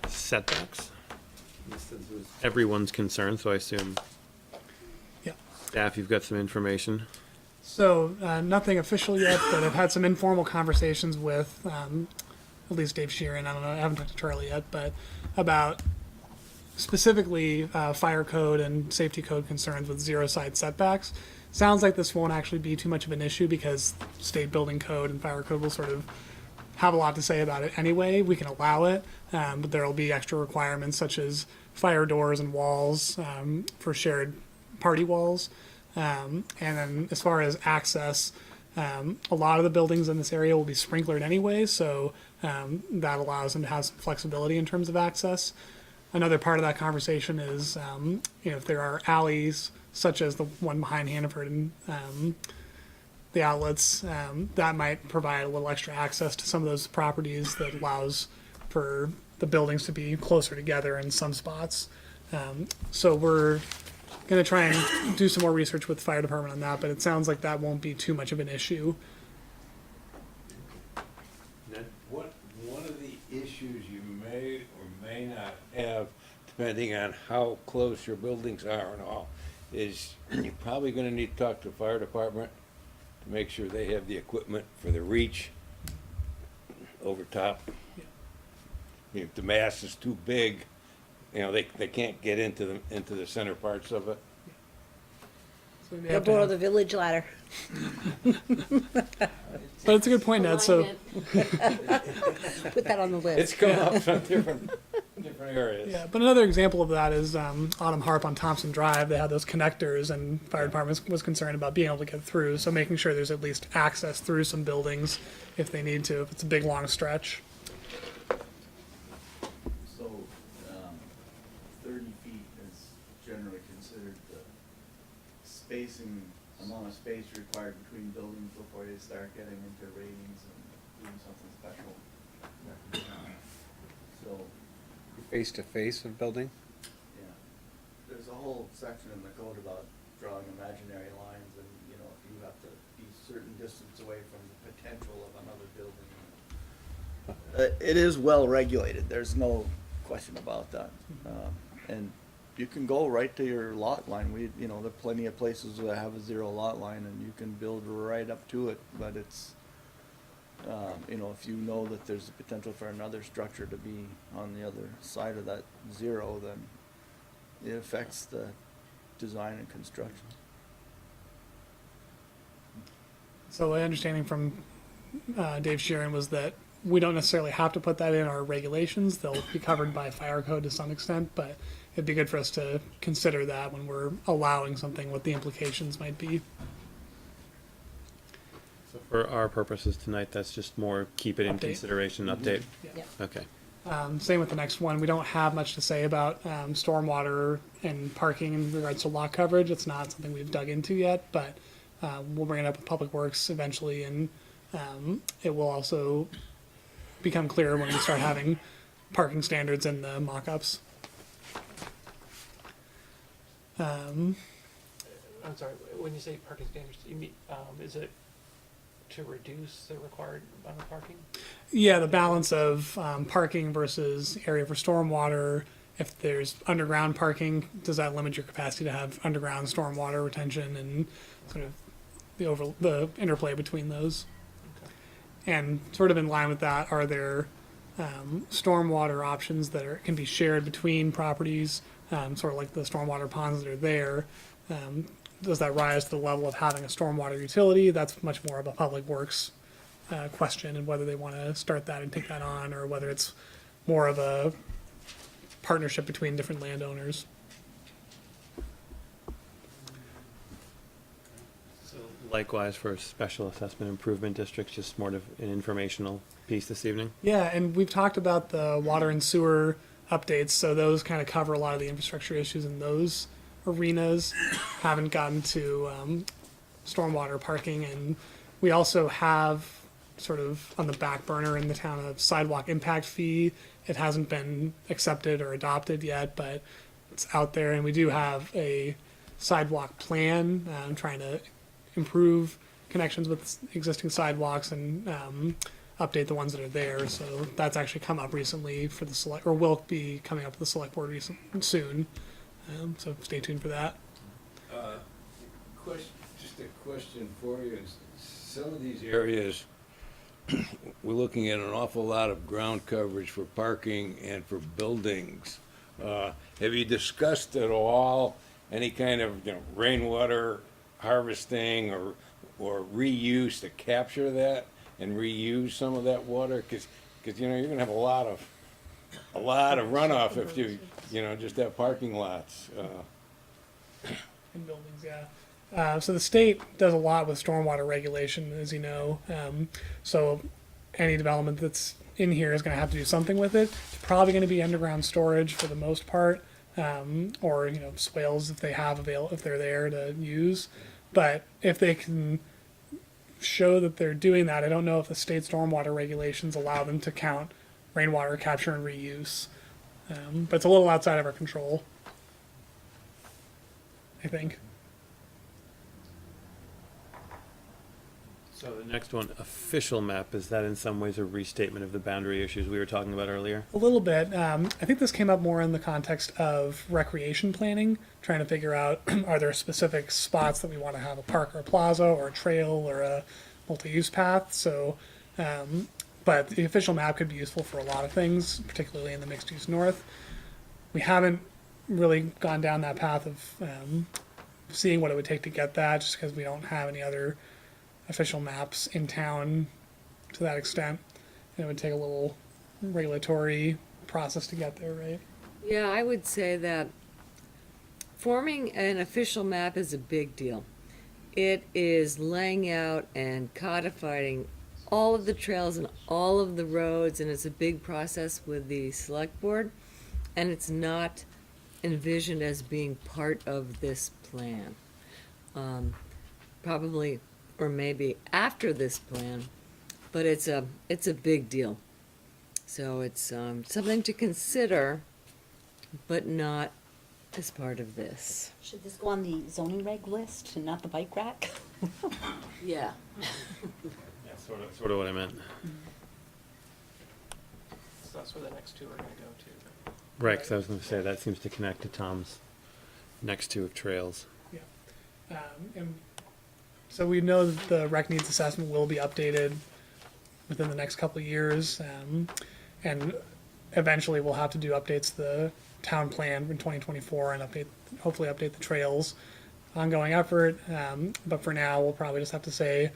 setbacks. This was everyone's concern, so I assume, Yeah. staff, you've got some information. So nothing official yet, but I've had some informal conversations with at least Dave Sheeran. I don't know. I haven't talked to Charlie yet, but about specifically fire code and safety code concerns with zero side setbacks. Sounds like this won't actually be too much of an issue because state building code and fire code will sort of have a lot to say about it anyway. We can allow it, but there will be extra requirements such as fire doors and walls for shared party walls. And then as far as access, a lot of the buildings in this area will be sprinklered anyway, so that allows them to have some flexibility in terms of access. Another part of that conversation is, if there are alleys, such as the one behind Hannaford and the outlets, that might provide a little extra access to some of those properties that allows for the buildings to be closer together in some spots. So we're going to try and do some more research with the fire department on that, but it sounds like that won't be too much of an issue. One of the issues you may or may not have, depending on how close your buildings are and all, is you're probably gonna need to talk to the fire department to make sure they have the equipment for the reach over top. If the mass is too big, they can't get into the center parts of it. So we may They'll have to borrow have- the village ladder. but it's a good point, Ned. So Put that on the list. It's come up from different areas. yeah, but another example of that is Autumn Harp on Thompson Drive. They had those connectors, and fire department was concerned about being able to get through. So making sure there's at least access through some buildings if they need to, if it's a big long stretch. So, 30 feet is generally considered the spacing, amount of space required between buildings before you start getting into ratings and doing something special. So, Face to face of building? yeah, there's a whole section in the code about drawing imaginary lines and, you know, if you have to be certain distance away from the potential of another building. It is well regulated, there's no question about that. And you can go right to your lot line. You know, there are plenty of places that have a 0 lot line and you can build right up to it, but it's, you know, if you know that there's the potential for another structure to be on the other side of that 0, then it affects the design and construction. So my understanding from Dave Sheeran was that we don't necessarily have to put that in our regulations. They'll be covered by fire code to some extent, but it'd be good for us to consider that when we're allowing something, what the implications might be. So for our purposes tonight, that's just more keep it in Update. consideration, update? Yeah. Okay. Same with the next one. We don't have much to say about stormwater and parking in regards to lot coverage. It's not something we've dug into yet, but we'll bring it up with Public Works eventually, and it will also become clearer when we start having parking standards in the mock-ups. I'm sorry, when you say parking standards, you mean, is it to reduce the required amount of parking? Yeah, the balance of parking versus area for stormwater. If there's underground parking, does that limit your capacity to have underground stormwater retention and sort of the interplay between those? And sort of in line with that, are there stormwater options that can be shared between properties, sort of like the stormwater ponds that are there? Does that rise to the level of having a stormwater utility? That's much more of a Public Works question, and whether they want to start that and take that on, or whether it's more of a partnership between different landowners. So likewise for special assessment improvement districts, just more of an informational piece this evening? Yeah, and we've talked about the water and sewer updates, so those kind of cover a lot of the infrastructure issues in those arenas. Haven't gotten to stormwater parking, and we also have sort of on the back burner in the town a sidewalk impact fee. It hasn't been accepted or adopted yet, but it's out there, and we do have a sidewalk plan trying to improve connections with existing sidewalks and update the ones that are there. So that's actually come up recently for the select, or will be coming up with the select board soon. So stay tuned for that. Just a question for you. Some of these areas, we're looking at an awful lot of ground coverage for parking and for buildings. Have you discussed at all any kind of, rainwater harvesting or reuse to capture that and reuse some of that water? Because you're going to have a lot of runoff if you just have parking lots. In buildings, yeah. So the state does a lot with stormwater regulation, as you know. So any development that's in here is going to have to do something with it. It's probably going to be underground storage for the most part, or swales if they have if they're there to use. But if they can show that they're doing that, I don't know if the state stormwater regulations allow them to count rainwater capture and reuse. But it's a little outside of our control, I think. So the next one, official map, is that in some ways a restatement of the boundary issues we were talking about earlier? A little bit. I think this came up more in the context of recreation planning, trying to figure out are there specific spots that we want to have a park or a plaza or a trail or a multi-use path. So, but the official map could be useful for a lot of things, particularly in the MixedUse North. We haven't really gone down that path of seeing what it would take to get that, just because we don't have any other official maps in town to that extent. And it would take a little regulatory process to get there, right? Yeah, I would say that forming an official map is a big deal. It is laying out and codifying all of the trails and all of the roads, and it's a big process with the select board, and it's not envisioned as being part of this plan. probably, or maybe after this plan, but it's a big deal. So it's something to consider, but not as part of this. Should this go on the zoning reg list and not the bike rack? Yeah. Yeah, sort of what I meant. So that's where the next two are gonna go to. Right, because I was going to say that seems to connect to Tom's next two of trails. And so we know that the rec needs assessment will be updated within the next couple of years, and eventually we'll have to do updates to the town plan in 2024 and hopefully update the trails. Ongoing effort, but for now we'll probably just have to say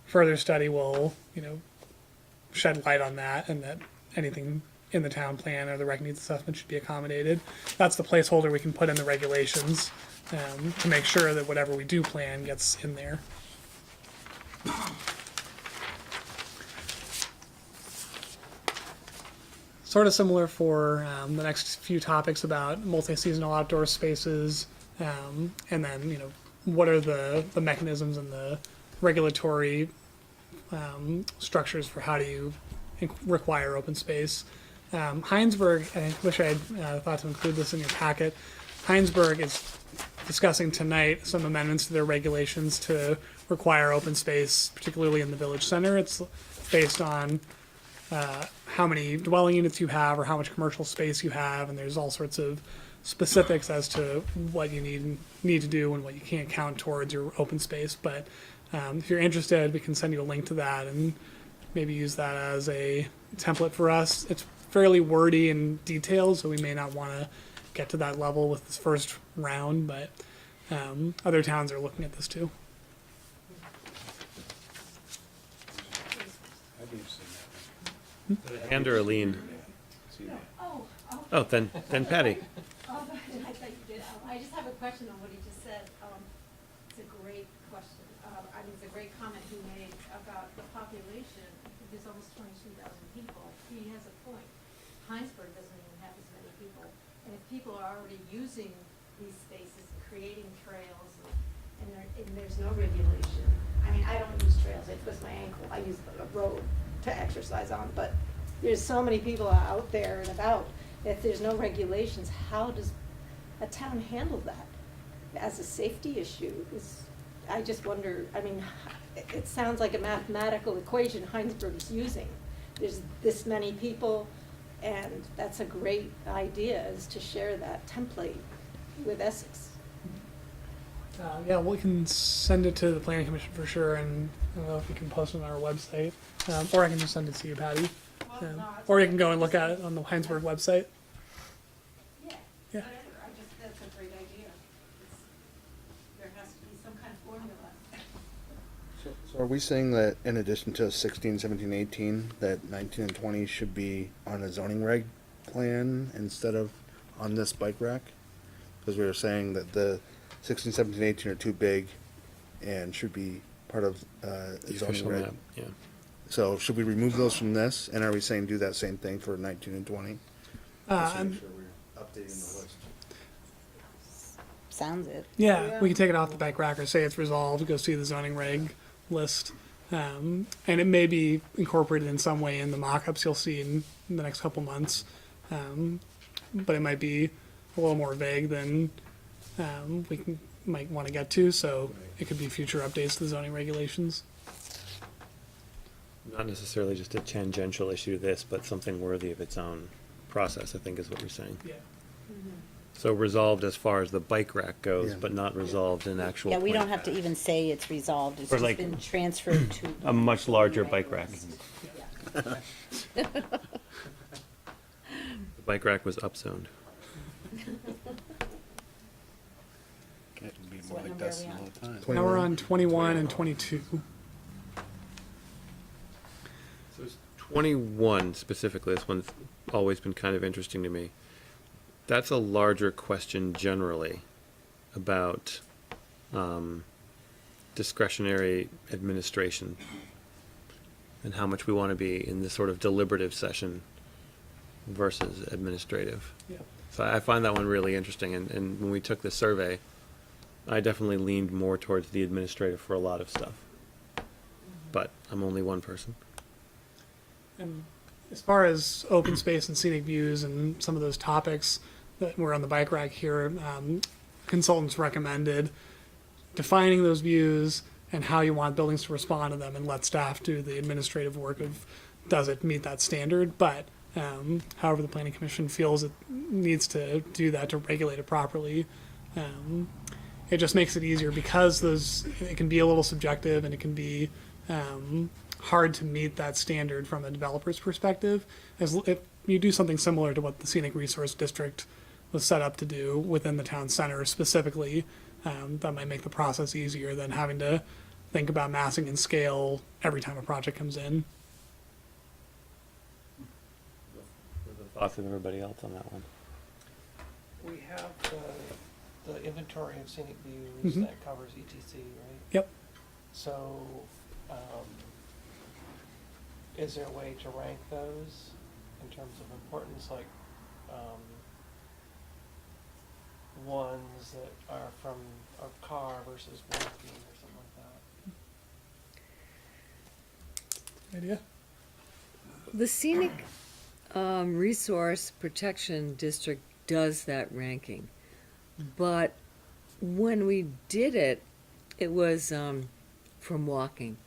further study will, shed light on that, and that anything in the town plan or the rec needs assessment should be accommodated. That's the placeholder we can put in the regulations to make sure that whatever we do plan gets in there. Sort of similar for the next few topics about multi-seasonal outdoor spaces, and then what are the mechanisms and the regulatory structures for how do you require open space. Heinsberg, I wish I had thought to include this in your packet. Heinsberg is discussing tonight some amendments to their regulations to require open space, particularly in the village center. It's based on how many dwelling units you have or how much commercial space you have, and there's all sorts of specifics as to what you need to do and what you can't count towards your open space. But if you're interested, we can send you a link to that and maybe use that as a template for us. It's fairly wordy and detailed, so we may not want to get to that level with this first round, but other towns are looking at this too. I'd be interested in that. And or Aline? Oh, then Patty. Oh, I thought you did. I just have a question on what he just said. It's a great question. It's a great comment he made about the population. There's almost 22,000 people. He has a point. Heinsberg doesn't even have as many people. And if people are already using these spaces and creating trails, and there's no regulation. I mean, I don't use trails. I twist my ankle. I use a road to exercise on. But there's so many people out there and about. If there's no regulations, how does a town handle that as a safety issue? I just wonder, it sounds like a mathematical equation Heinsberg is using. There's this many people, and that's a great idea, is to share that template with Essex. Yeah, we can send it to the planning commission for sure, and I don't know if you can post it on our website, or I can just send it to you, Patty. Or you can go and look at it on the Heinsberg website. Yeah. Yeah. Whatever. That's a great idea. There has to be some kind of formula. So are we saying that in addition to 16, 17, 18, that 19 and 20 should be on a zoning reg plan instead of on this bike rack? Because we were saying that the 16, 17, 18 are too big and should be part of The zoning official reg. map, yeah. So should we remove those from this? And are we saying do that same thing for 19 and 20? Just to make sure we're updating the list. Sounds it. Yeah, we can take it off the bike rack or say it's resolved, go see the zoning reg list. And it may be incorporated in some way in the mock-ups you'll see in the next couple months. But it might be a little more vague than might want to get to, so it could be future updates to the zoning regulations. Not necessarily just a tangential issue to this, but something worthy of its own process, I think is what you're saying. Yeah. So resolved as far as the bike rack goes, Yeah. but not resolved in actual. Yeah, we plan. don't have to even say it's resolved, it's Or just like been transferred to. A much larger bike rack. Yeah. The bike rack was upzoned. It would be So more what like number are this we all on? the time. Now we're on 21 and 22. So it's 21 specifically, this one's always been kind of interesting to me. That's a larger question generally about discretionary administration and how much we want to be in this sort of deliberative session versus administrative. Yeah. So I find that one really interesting, and when we took the survey, I definitely leaned more towards the administrative for a lot of stuff. But I'm only one person. And as far as open space and scenic views and some of those topics that were on the bike rack here, consultants recommended defining those views and how you want buildings to respond to them, and let staff do the administrative work of does it meet that standard. But however the planning commission feels it needs to do that to regulate it properly, it just makes it easier, because it can be a little subjective, and it can be hard to meet that standard from a developer's perspective. If you do something similar to what the Scenic Resource District was set up to do within the town center specifically, that might make the process easier than having to think about massing and scale every time a project comes in. What are the thoughts of everybody else on that one? We have the inventory of scenic views Mhm. that covers ETC, right? Yep. So, is there a way to rank those in terms of importance, like, ones that are from a car versus walking or something like that? Idea? The Scenic Resource Protection District does that ranking, but when we did it, it was from walking.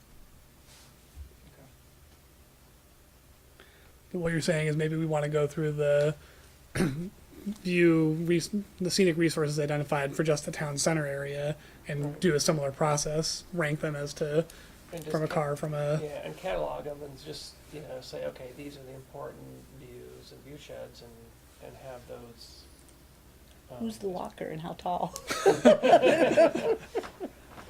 But what you're saying is maybe we want to go through the the scenic resources identified for just the town center area and do a similar process, rank them as to And just from a car, from a Yeah, and catalog them and just, say, okay, these are the important views and view sheds, and have those. Who's the walker and how tall?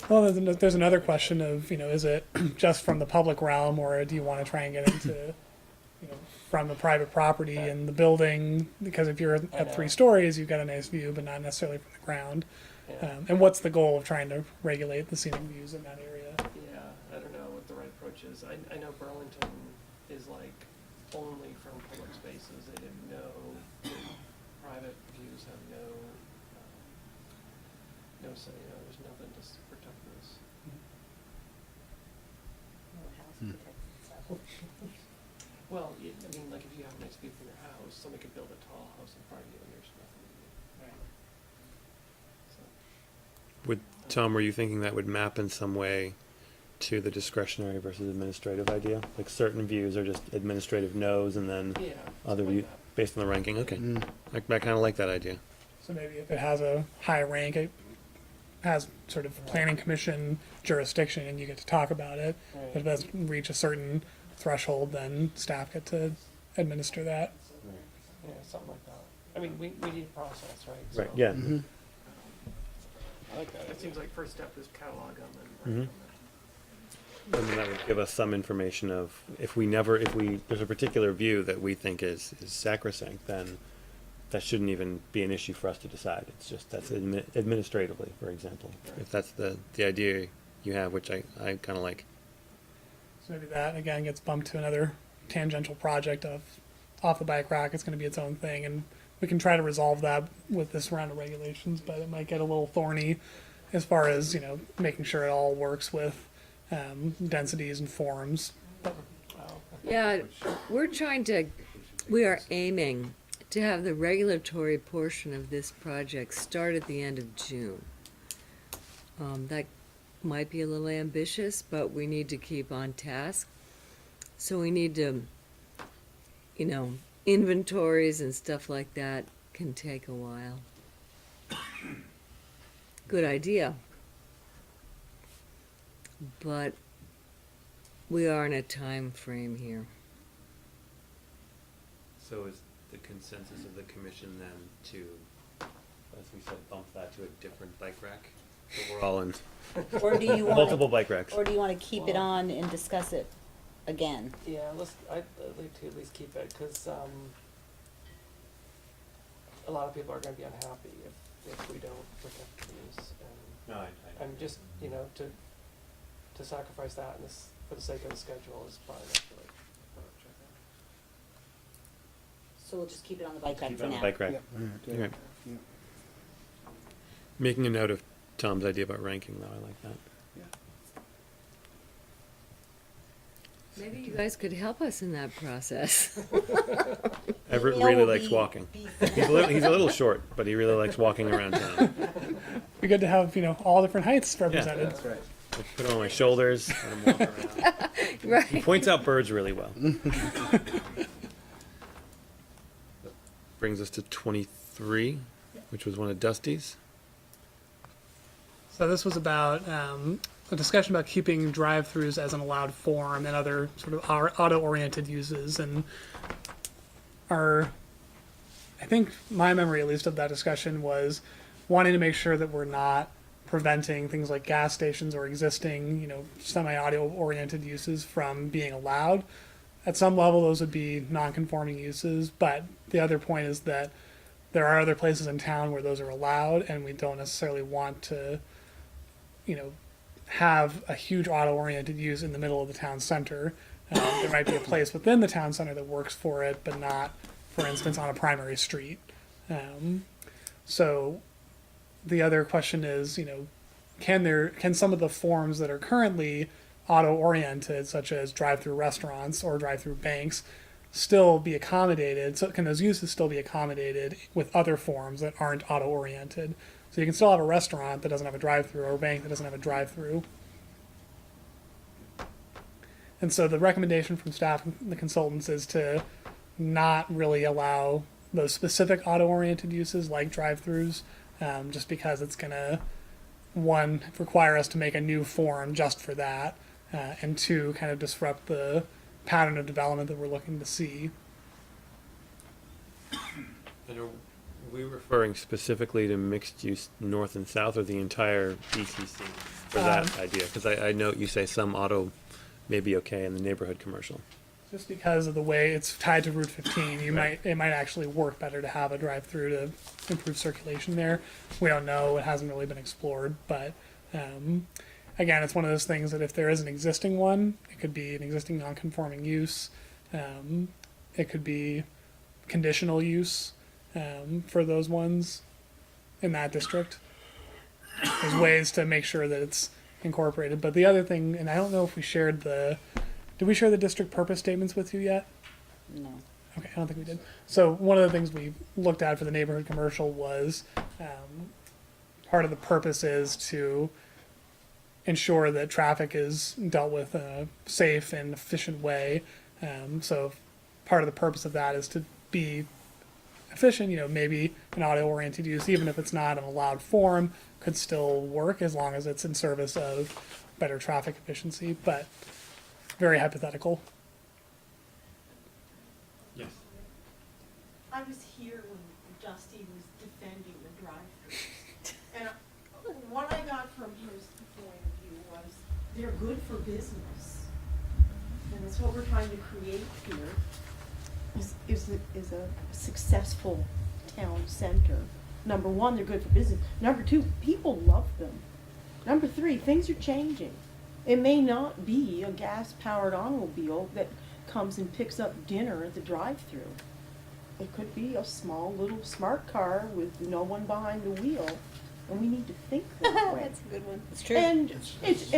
Well, there's another question of, is it just from the public realm, or do you want to try and get into, from the private property and the building? Because if you're at 3 stories, you've got a nice view, but not necessarily from the ground. Yeah. And what's the goal of trying to regulate the scenic views in that area? Yeah, I don't know what the right approach is. I know Burlington is like only from public spaces. They didn't know private views have no say, there's nothing to protect this. Well, like if you have a nice view from your house, somebody could build a tall house in front of you and there's nothing to do. So. Would, Tom, were you thinking that would map in some way to the discretionary versus administrative idea? Like certain views are just administrative no's, and then Yeah. other something views like that. based on the ranking? Okay. I kind of like that idea. So maybe if it has a high rank, it has sort of planning commission jurisdiction and you get to talk about it. Right. But if it doesn't reach a certain threshold, then staff get to administer that. Yeah, something like that. I mean, we need a process, right? Right, So yeah. I like that. It seems like first step is catalog them and rank them. And then that would give us some information of if there's a particular view that we think is sacrosanct, then that shouldn't even be an issue for us to decide. It's just that's administratively, for example. If that's the idea you have, which I kind of like. So maybe that again gets bumped to another tangential project off the bike rack. It's going to be its own thing, and we can try to resolve that with this round of regulations. But it might get a little thorny as far as making sure it all works with densities and forms. But Yeah, we are aiming to have the regulatory portion of this project start at the end of June. That might be a little ambitious, but we need to keep on task. So we need to, inventories and stuff like that can take a while. Good idea. But we are in a time frame here. So is the consensus of the commission then to, as we said, bump that to a different bike rack? So we're all in Or do you want multiple bike racks. Or do you want to keep it on and discuss it again? Yeah, I'd like to at least keep it, because a lot of people are gonna be unhappy if we don't protect trees. No, And just, to sacrifice that for the sake of the schedule is probably not the right approach, I think. So we'll just keep it on the bike rack Keep it for on the now. bike rack. Yeah. Okay. Making a note of Tom's idea about ranking, though. I like that. Maybe you guys could help us in that process. Everett Email really will likes be- walking. be- He's a little short, but he really likes walking around town. Be good to have, all different heights represented. That's right. I put it on my shoulders, let him walk around. He Right. points out birds really well. Brings us to 23, which was one of Dusty's. So this was about a discussion about keeping drive-throughs as an allowed form and other sort of auto-oriented uses. And I think my memory, at least, of that discussion was wanting to make sure that we're not preventing things like gas stations or existing, semi-auto oriented uses from being allowed. At some level, those would be non-conforming uses, but the other point is that there are other places in town where those are allowed, and we don't necessarily want to, have a huge auto-oriented use in the middle of the town center. There might be a place within the town center that works for it, but not, for instance, on a primary street. So the other question is, can some of the forms that are currently auto-oriented, such as drive-through restaurants or drive-through banks, still be accommodated? So can those uses still be accommodated with other forms that aren't auto-oriented? So you can still have a restaurant that doesn't have a drive-through or a bank that doesn't have a drive-through. And so the recommendation from staff and the consultants is to not really allow those specific auto-oriented uses like drive-throughs, just because it's going to, one, require us to make a new form just for that, and two, kind of disrupt the pattern of development that we're looking to see. And are we referring specifically to mixed use north and south, or the entire ETC for that idea? Because I know you say some auto may be okay in the neighborhood commercial. Just because of the way it's tied to Route 15, it might actually work better to have a drive-through to improve circulation there. We don't know; it hasn't really been explored. But again, it's one of those things that if there is an existing one, it could be an existing non-conforming use. It could be conditional use for those ones in that district. There's ways to make sure that it's incorporated. But the other thing, and I don't know if we shared did we share the district purpose statements with you yet? No. Okay, I don't think we did. So one of the things we looked at for the neighborhood commercial was part of the purpose is to ensure that traffic is dealt with in a safe and efficient way. So part of the purpose of that is to be efficient. Maybe an auto-oriented use, even if it's not an allowed form, could still work as long as it's in service of better traffic efficiency. But very hypothetical. Yes. I was here when Dusty was defending the drive-throughs. And what I got from his point of view was, they're good for business. And that's what we're trying to create here, is a successful town center. Number one, they're good for business. Number two, people love them. Number three, things are changing. It may not be a gas-powered automobile that comes and picks up dinner at the drive-through. It could be a small little smart car with no one behind the wheel, and we need to think that way. That's a good one. It's true. And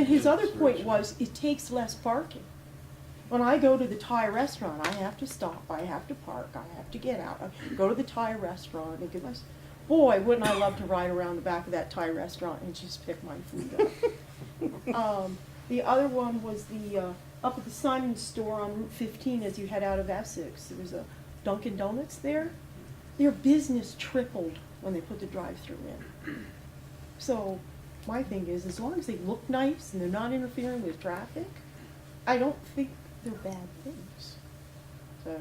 his other point was, it takes less parking. When I go to the Thai restaurant, I have to stop, I have to park, I have to get out. I go to the Thai restaurant and get my, boy, wouldn't I love to ride around the back of that Thai restaurant and just pick my food up. The other one was up at the Simon store on Route 15 as you head out of Essex. There was a Dunkin' Donuts there. Their business tripled when they put the drive-through in. So my thing is, as long as they look nice and they're not interfering with traffic, I don't think they're bad things. So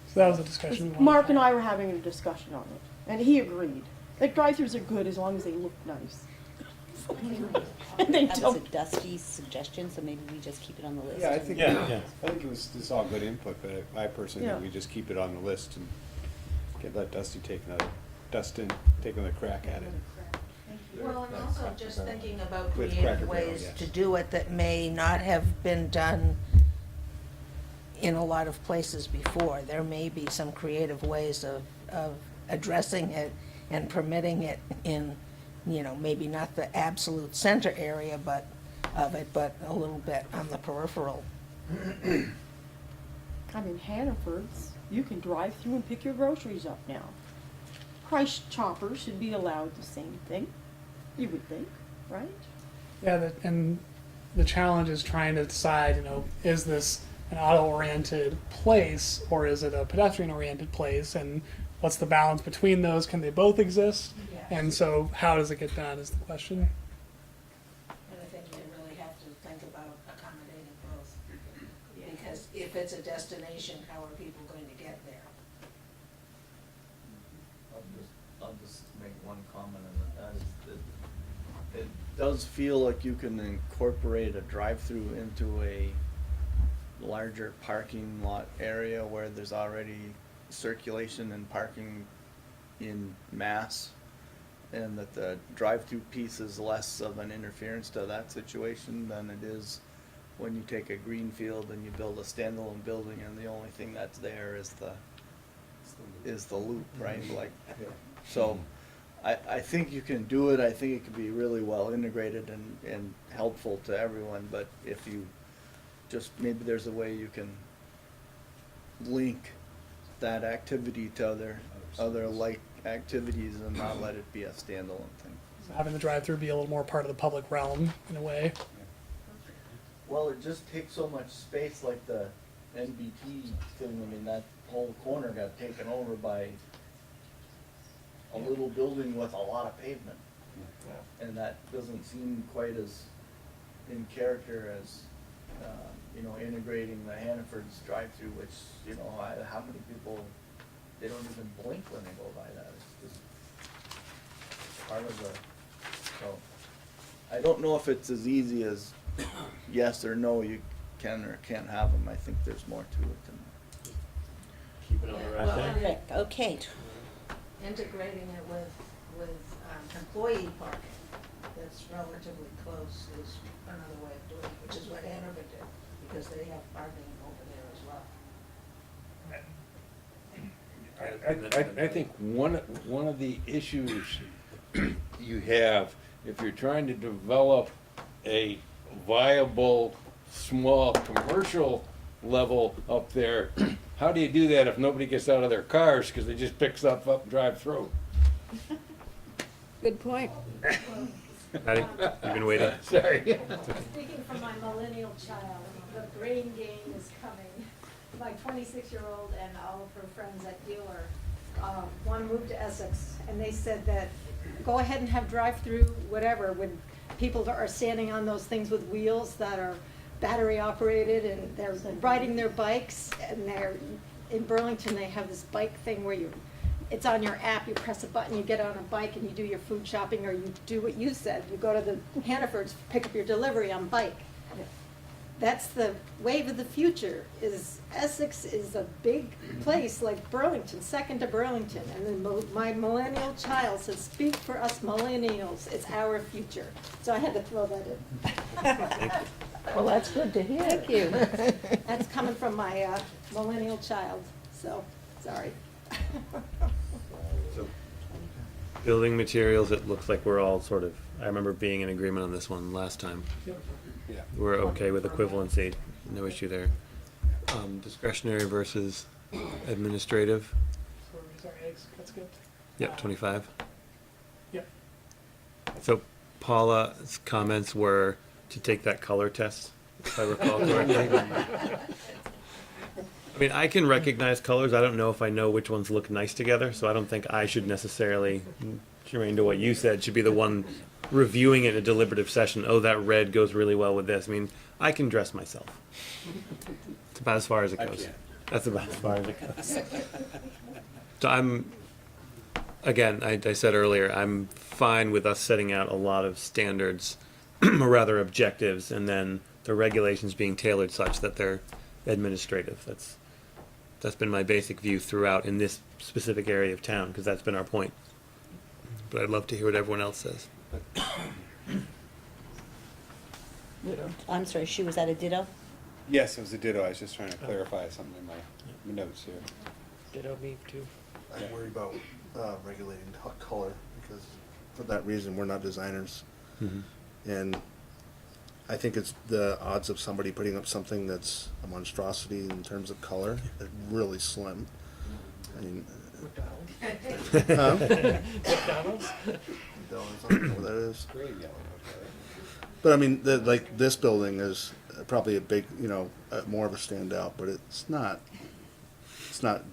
So that was a discussion. Mark and I were having a discussion on it, and he agreed. Like, drive-throughs are good as long as they look nice. And they That was a don't. Dusty suggestion, so maybe we just keep it on the list. Yeah, I think, Yeah. I think this is all good input, but I personally think Yeah. we just keep it on the list and let Dusty take another crack at it. Well, and also just thinking about With creative Cracker Barrel, ways yes. to do it that may not have been done in a lot of places before. There may be some creative ways of addressing it and permitting it in you know, maybe not the absolute center area, but of it, but a little bit on the peripheral. I mean, Hannaford's, you can drive through and pick your groceries up now. Price Chopper should be allowed the same thing, you would think, right? Yeah, and the challenge is trying to decide, you know, is this an auto-oriented place or is it a pedestrian-oriented place? And what's the balance between those? Can they both exist? Yes. And so how does it get done is the question. And I think you really have to think about accommodating both. Because if it's a destination, how are people going to get there? I'll just make one comment on that, is that it does feel like you can incorporate a drive-through into a larger parking lot area where there's already circulation and parking in mass, and that the drive-through piece is less of an interference to that situation than it is when you take a green field and you build a standalone building and the only thing that's there is the loop, right? Like, so I think you can do it. I think it could be really well integrated and helpful to everyone, but if you just, maybe there's a way you can link that activity to other like activities and not let it be a standalone thing. So having the drive-through be a little more part of the public realm in a way. Well, it just takes so much space, like the NBT thing. I mean, that whole corner got taken over by a little building with a lot of pavement. And that doesn't seem quite as in character as, you know, integrating the Hannaford's drive-through, which, you know, how many people, they don't even blink when they go by that. It's just part of the, so. I don't know if it's as easy as yes or no, you can or can't have them. I think there's more to it than that. Keep it on the Well, right and Okay. integrating it with employee parking that's relatively close is another way of doing it, which is what Hanover did, because they have parking over there as well. I think one of the issues you have, if you're trying to develop a viable, small, commercial level up there, how do you do that if nobody gets out of their cars because they just pick stuff up and drive through? Good point. Patty, you've been waiting. Sorry. Speaking from my millennial child, the brain gain is coming. My 26-year-old and all of her friends at dealer Want to move to Essex, and they said that, go ahead and have drive-through, whatever, when people are standing on those things with wheels that are battery operated, and they're riding their bikes, and they're, in Burlington, they have this bike thing where it's on your app, you press a button, you get on a bike and you do your food shopping, or you do what you said, you go to the Hannaford's, pick up your delivery on bike. That's the wave of the future, is Essex is a big place like Burlington, second to Burlington. And then my millennial child says, speak for us millennials, it's our future. So I had to throw that in. Well, that's good to hear. Thank you. That's coming from my millennial child, so, sorry. So, building materials, it looks like we're all sort of, I remember being in agreement on this one last time. Yeah. We're okay with equivalency, no issue there. Discretionary versus administrative, So we're just our eggs, that's good. yep, 25. Yep. So Paula's comments were to take that color test, if I recall correctly. I mean, I can recognize colors. I don't know if I know which ones look nice together, so I don't think I should necessarily, germane to what you said, should be the one reviewing it in a deliberative session. Oh, that red goes really well with this. I mean, I can dress myself. It's about as far as it I goes. can't. That's about as far as it goes. So I'm, again, I said earlier, I'm fine with us setting out a lot of standards, or rather objectives, and then the regulations being tailored such that they're administrative. That's been my basic view throughout in this specific area of town, because that's been our point. But I'd love to hear what everyone else says. I'm sorry, she was at a ditto? Yes, it was a ditto. I was just trying to clarify something in my notes here. Ditto me too. I'm worried about regulating color, because for that reason, we're not designers. Mhm. And I think it's the odds of somebody putting up something that's a monstrosity in terms of color is really slim. I mean, McDonald's. huh? McDonald's. I don't know what that is. But I mean, like this building is probably a big, more of a standout, but it's not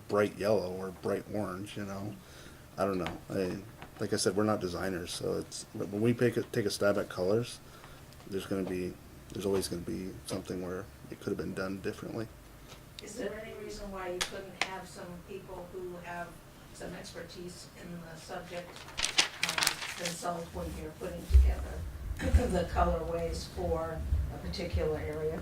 bright yellow or bright orange, I don't know. Like I said, we're not designers, so but when we take a stab at colors, there's always gonna be something where it could have been done differently. Is there any reason why you couldn't have some people who have some expertise in the subject themselves when you're putting together the colorways for a particular area?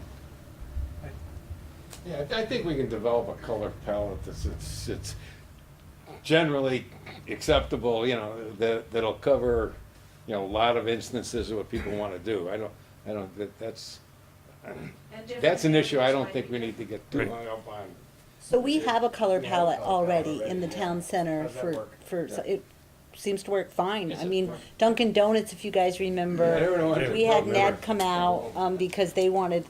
Yeah, I think we can develop a color palette it's generally acceptable, that'll cover, a lot of instances of what people want to do. That's an issue I don't think we need to get too hung up on. So we have a color palette already in the town center so it seems to work fine. I mean, Dunkin' Donuts, if you guys remember, we had Ned come out, because they wanted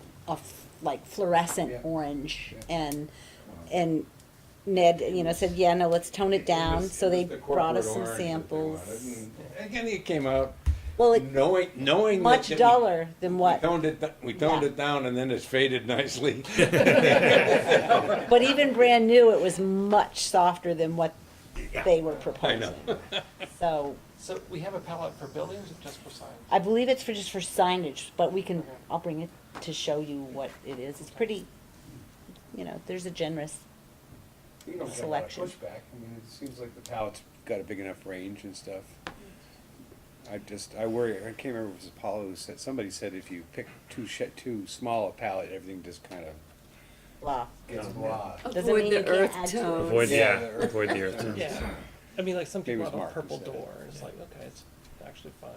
like fluorescent orange, and Ned, said, yeah, no, let's tone it down, so they brought us some samples. Again, it came out Well, knowing much that duller than what. we toned it down, and then it's faded nicely. But even brand new, it was much softer than what they were proposing. So So we have a palette for buildings or just for signs? I believe it's just for signage, but I'll bring it to show you what it is. It's pretty, there's a generous You don't get a lot of selection. pushback. I mean, it seems like the palette's got a big enough range and stuff. I worry, I can't remember if it was Apollo who said, somebody said if you pick too small a palette, everything just kind of Blah. gets blah. Doesn't Avoid mean the you can't earth add to it. tone. Avoid, Yeah, avoid the earth tones. Yeah, I mean, like some Maybe people it was have a Mark who purple said it. door, and it's like, okay, it's actually fine,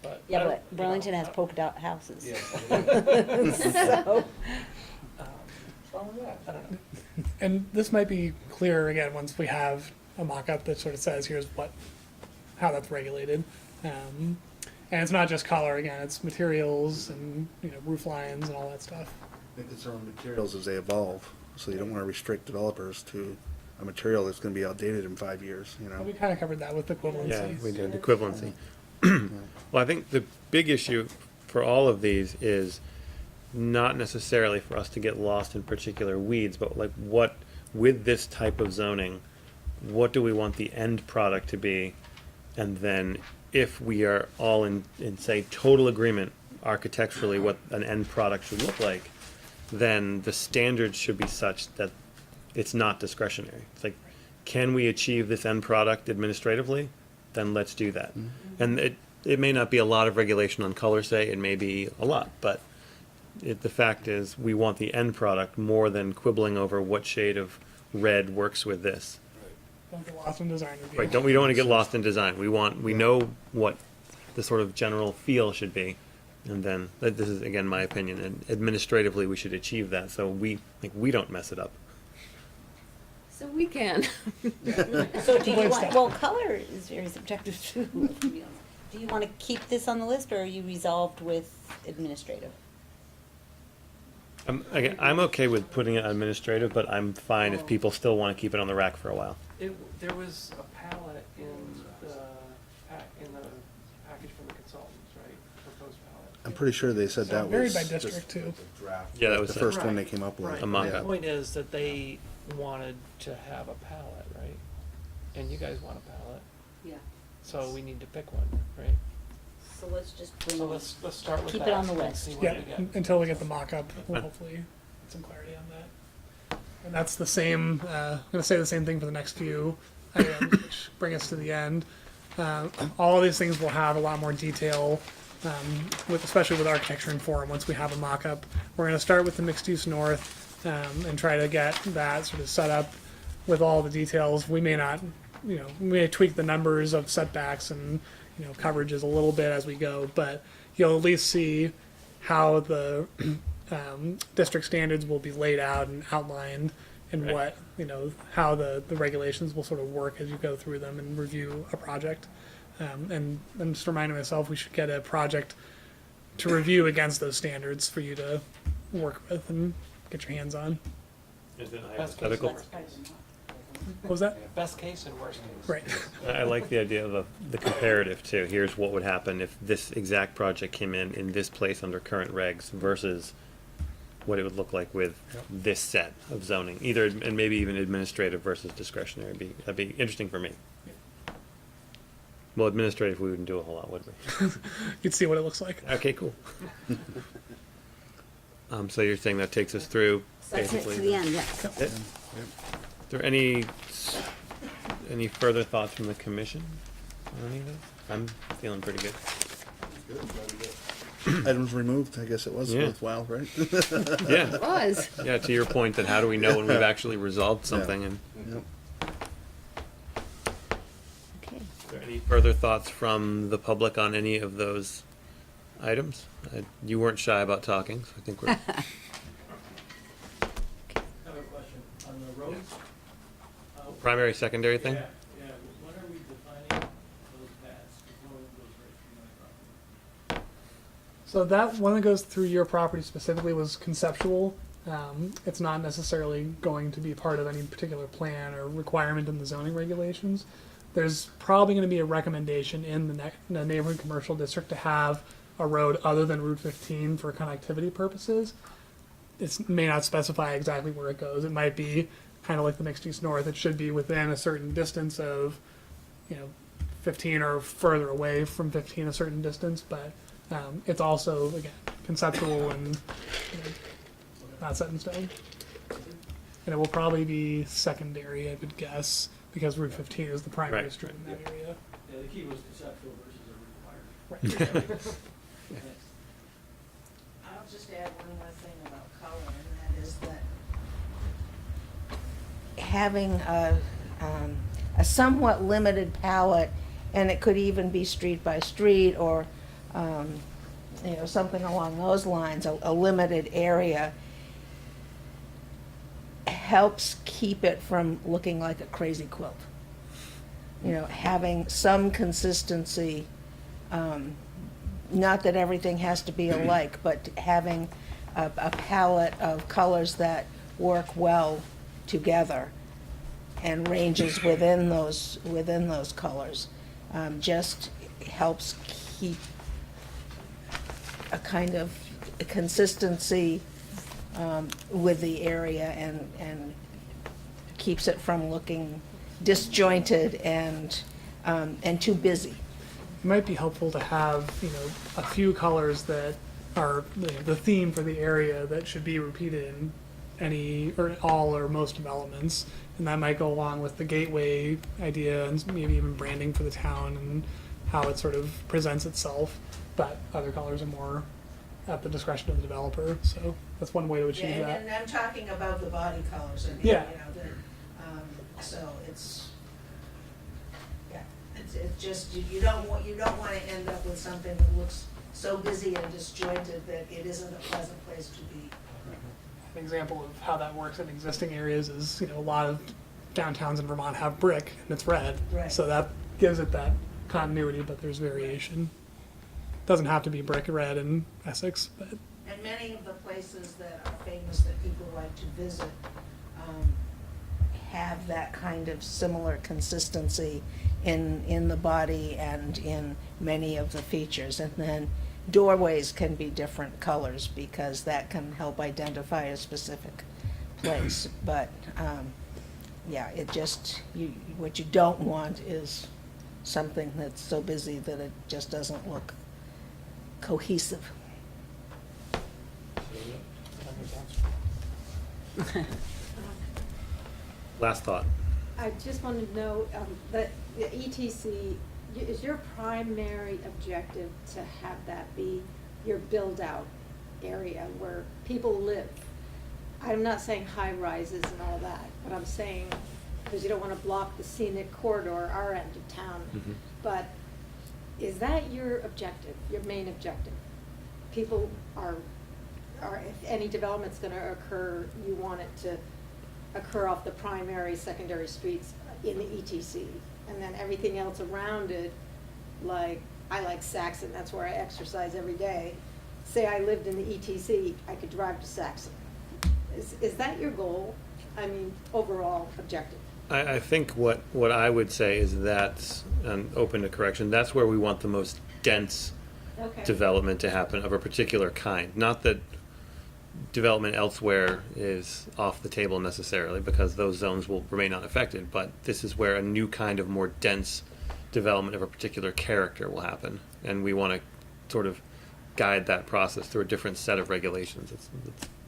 but. I Yeah, don't- but Burlington has polka dot houses. Yeah. So, I don't know. And this might be clearer again once we have a mock-up that sort of says here's how that's regulated. And it's not just color, again, it's materials and, roof lines and all that stuff. The concern with materials as they evolve, so you don't want to restrict developers to a material that's going to be outdated in 5 years, We kind of covered that with equivalency. Yeah, we did equivalency. Well, I think the big issue for all of these is not necessarily for us to get lost in particular weeds, but like with this type of zoning, what do we want the end product to be? And then if we are all in say, total agreement architecturally what an end product should look like, then the standards should be such that it's not discretionary. It's like, can we achieve this end product administratively? Then let's do that. And it may not be a lot of regulation on color, say, it may be a lot, but the fact is we want the end product more than quibbling over what shade of red works with this. Don't get lost in design review. Right, we don't want to get lost in design. We know what the sort of general feel should be. And then, this is again my opinion, and administratively we should achieve that so we don't mess it up. So we can. So do you want, well, color is very subjective too. Do you want to keep this on the list, or are you resolved with administrative? I'm okay with putting it administrative, but I'm fine if people still want to keep it on the rack for a while. There was a palette in the package from the consultants, right? Proposed palette. I'm pretty sure they said So that varied was by just district too. the draft. Yeah, that was the first one Right. they came up with. Right. A mock-up. The point is that they wanted to have a palette, right? And you guys want a palette, Yeah. so we need to pick one, right? So let's just bring So on. let's start with that. Keep it on the and list. see what Yeah, we get. until we get the mock-up, we'll hopefully get some clarity on that. And that's the same, I'm gonna say the same thing for the next few items, which bring us to the end. All of these things will have a lot more detail, especially with architecture and form, once we have a mock-up. We're gonna start with the MixedUse North, and try to get that sort of set up with all the details. We may not, we may tweak the numbers of setbacks and, coverages a little bit as we go, but you'll at least see how the district standards will be laid out and outlined, and Right. what, how the regulations will sort of work as you go through them and review a project. And I'm just reminding myself we should get a project to review against those standards for you to work with and get your hands on. Is it Best case, hypothetical? worst case. What was that? Best case and worst case. Right. I like the idea of the comparative too. Here's what would happen if this exact project came in this place under current regs versus what it would look like with this set of zoning, either, and maybe even administrative versus discretionary. That'd be interesting for me. Well, administrative, we wouldn't do a whole lot, would we? You'd see what it looks like. Okay, cool. So you're saying that takes us through That's it basically to the end, yes. Is there any further thoughts from the commission on any of this? I'm feeling pretty good. Items removed, I guess it was Yeah. worthwhile, right? Yeah. It was. Yeah, to your point, that how do we know when we've actually resolved something? And Yep. Okay. is there any further thoughts from the public on any of those items? You weren't shy about talking, so I think we're. I have a question on the roads. Primary, secondary thing? Yeah, when are we defining those paths? Because one of them goes right through my property. So that one that goes through your property specifically was conceptual. It's not necessarily going to be part of any particular plan or requirement in the zoning regulations. There's probably going to be a recommendation in the neighborhood commercial district to have a road other than Route 15 for connectivity purposes. It may not specify exactly where it goes. It might be kind of like the MixedUse North. It should be within a certain distance of, 15 or further away from 15 a certain distance, but it's also, again, conceptual and not set in stone. And it will probably be secondary, I would guess, because Route 15 is the primary Right. street in that area. Yeah, the key was conceptual versus a required. Right. I'll just add one more thing about color, and that is that having a somewhat limited palette, and it could even be street by street or, something along those lines, a limited area, helps keep it from looking like a crazy quilt. Having some consistency, not that everything has to be alike, but having a palette of colors that work well together and ranges within those colors just helps keep a kind of consistency with the area and keeps it from looking disjointed and too busy. It might be helpful to have, a few colors that are the theme for the area that should be repeated in any or all or most developments. And that might go along with the gateway idea and maybe even branding for the town and how it sort of presents itself. But other colors are more at the discretion of the developer. So that's one way to achieve Yeah, that. and I'm talking about the body colors, Yeah. so it's just, you don't want to end up with something that looks so busy and disjointed that it isn't a pleasant place to be. An example of how that works in existing areas is, a lot of downtowns in Vermont have brick and it's red. Right. So that gives it that continuity, but there's variation. Doesn't have to be brick red in Essex, but And many of the places that are famous that people like to visit have that kind of similar consistency in the body and in many of the features. And then doorways can be different colors because that can help identify a specific place. But, it just, what you don't want is something that's so busy that it just doesn't look cohesive. Last thought. I just wanted to know, that the ETC, is your primary objective to have that be your build-out area where people live? I'm not saying high rises and all that, but I'm saying, because you don't want to block the scenic corridor, our end of town. Mhm. But is that your objective, your main objective? People are, if any development's gonna occur, you want it to occur off the primary, secondary streets in the ETC. And then everything else around it like, I like Saxon, that's where I exercise every day. Say I lived in the ETC, I could drive to Saxon. Is that your goal? I mean, overall objective? I think what I would say is that's, and open to correction, that's where we want the most dense Okay. development to happen of a particular kind. Not that development elsewhere is off the table necessarily, because those zones will remain unaffected, but this is where a new kind of more dense development of a particular character will happen. And we want to sort of guide that process through a different set of regulations. It's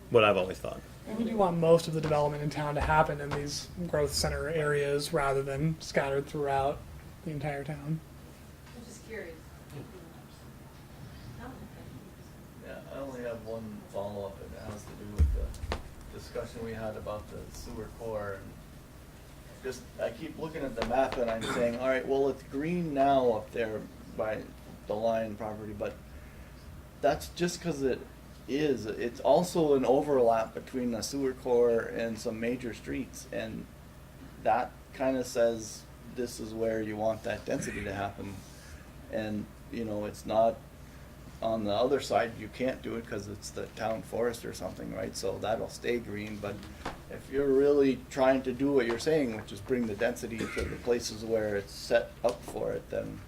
what I've always thought. We do want most of the development in town to happen in these growth center areas rather than scattered throughout the entire town. I'm just curious. Yeah, I only have one follow-up, it has to do with the discussion we had about the sewer core. And just, I keep looking at the map and I'm saying, all right, well, it's green now up there by the Lion property, but that's just because it is. It's also an overlap between the sewer core and some major streets, and that kind of says this is where you want that density to happen. And, you know, it's not on the other side, you can't do it because it's the town forest or something, right? So that'll stay green, but if you're really trying to do what you're saying, which is bring the density to the places where it's set up for it, then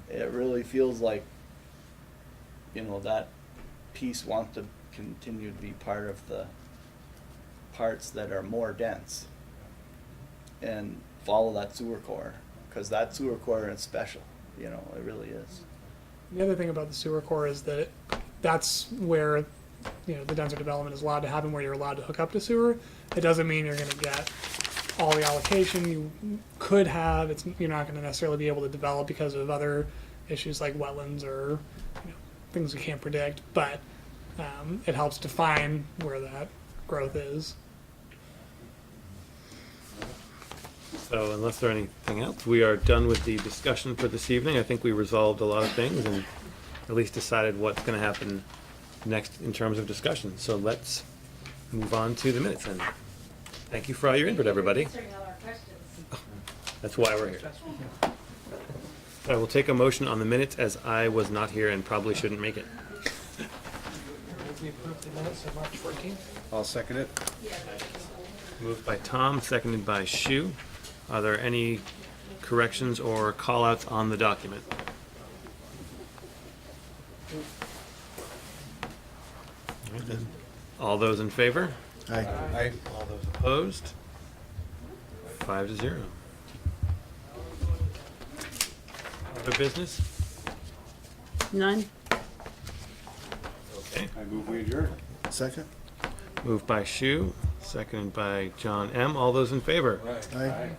it really feels like, you know, that piece wants to continue to be part of the parts that are more dense and follow that sewer core, because that sewer core is special, you know, it really is. The other thing about the sewer core is that that's where, you know, the denser development is allowed to happen, where you're allowed to hook up to sewer. It doesn't mean you're going to get all the allocation you could have. You're not going to necessarily be able to develop because of other issues like wetlands or, you know, things we can't predict. But it helps define where that growth is. So unless there's anything else, we are done with the discussion for this evening. I think we resolved a lot of things and at least decided what's going to happen next in terms of discussion. So let's move on to the minutes. And thank you for all your input, everybody. Answering all our questions. That's why we're here. I will take a motion on the minutes, as I was not here and probably shouldn't make it. We approve the minutes of March 14th. I'll second it. Moved by Tom, seconded by Shu. Are there any corrections or call-outs on the document? All right, then. All those in favor? Aye. Aye. All those opposed? 5-0. Other business? None? Okay. I move we adjourn. Second? Moved by Shu, seconded by John M. All those in favor? Aye.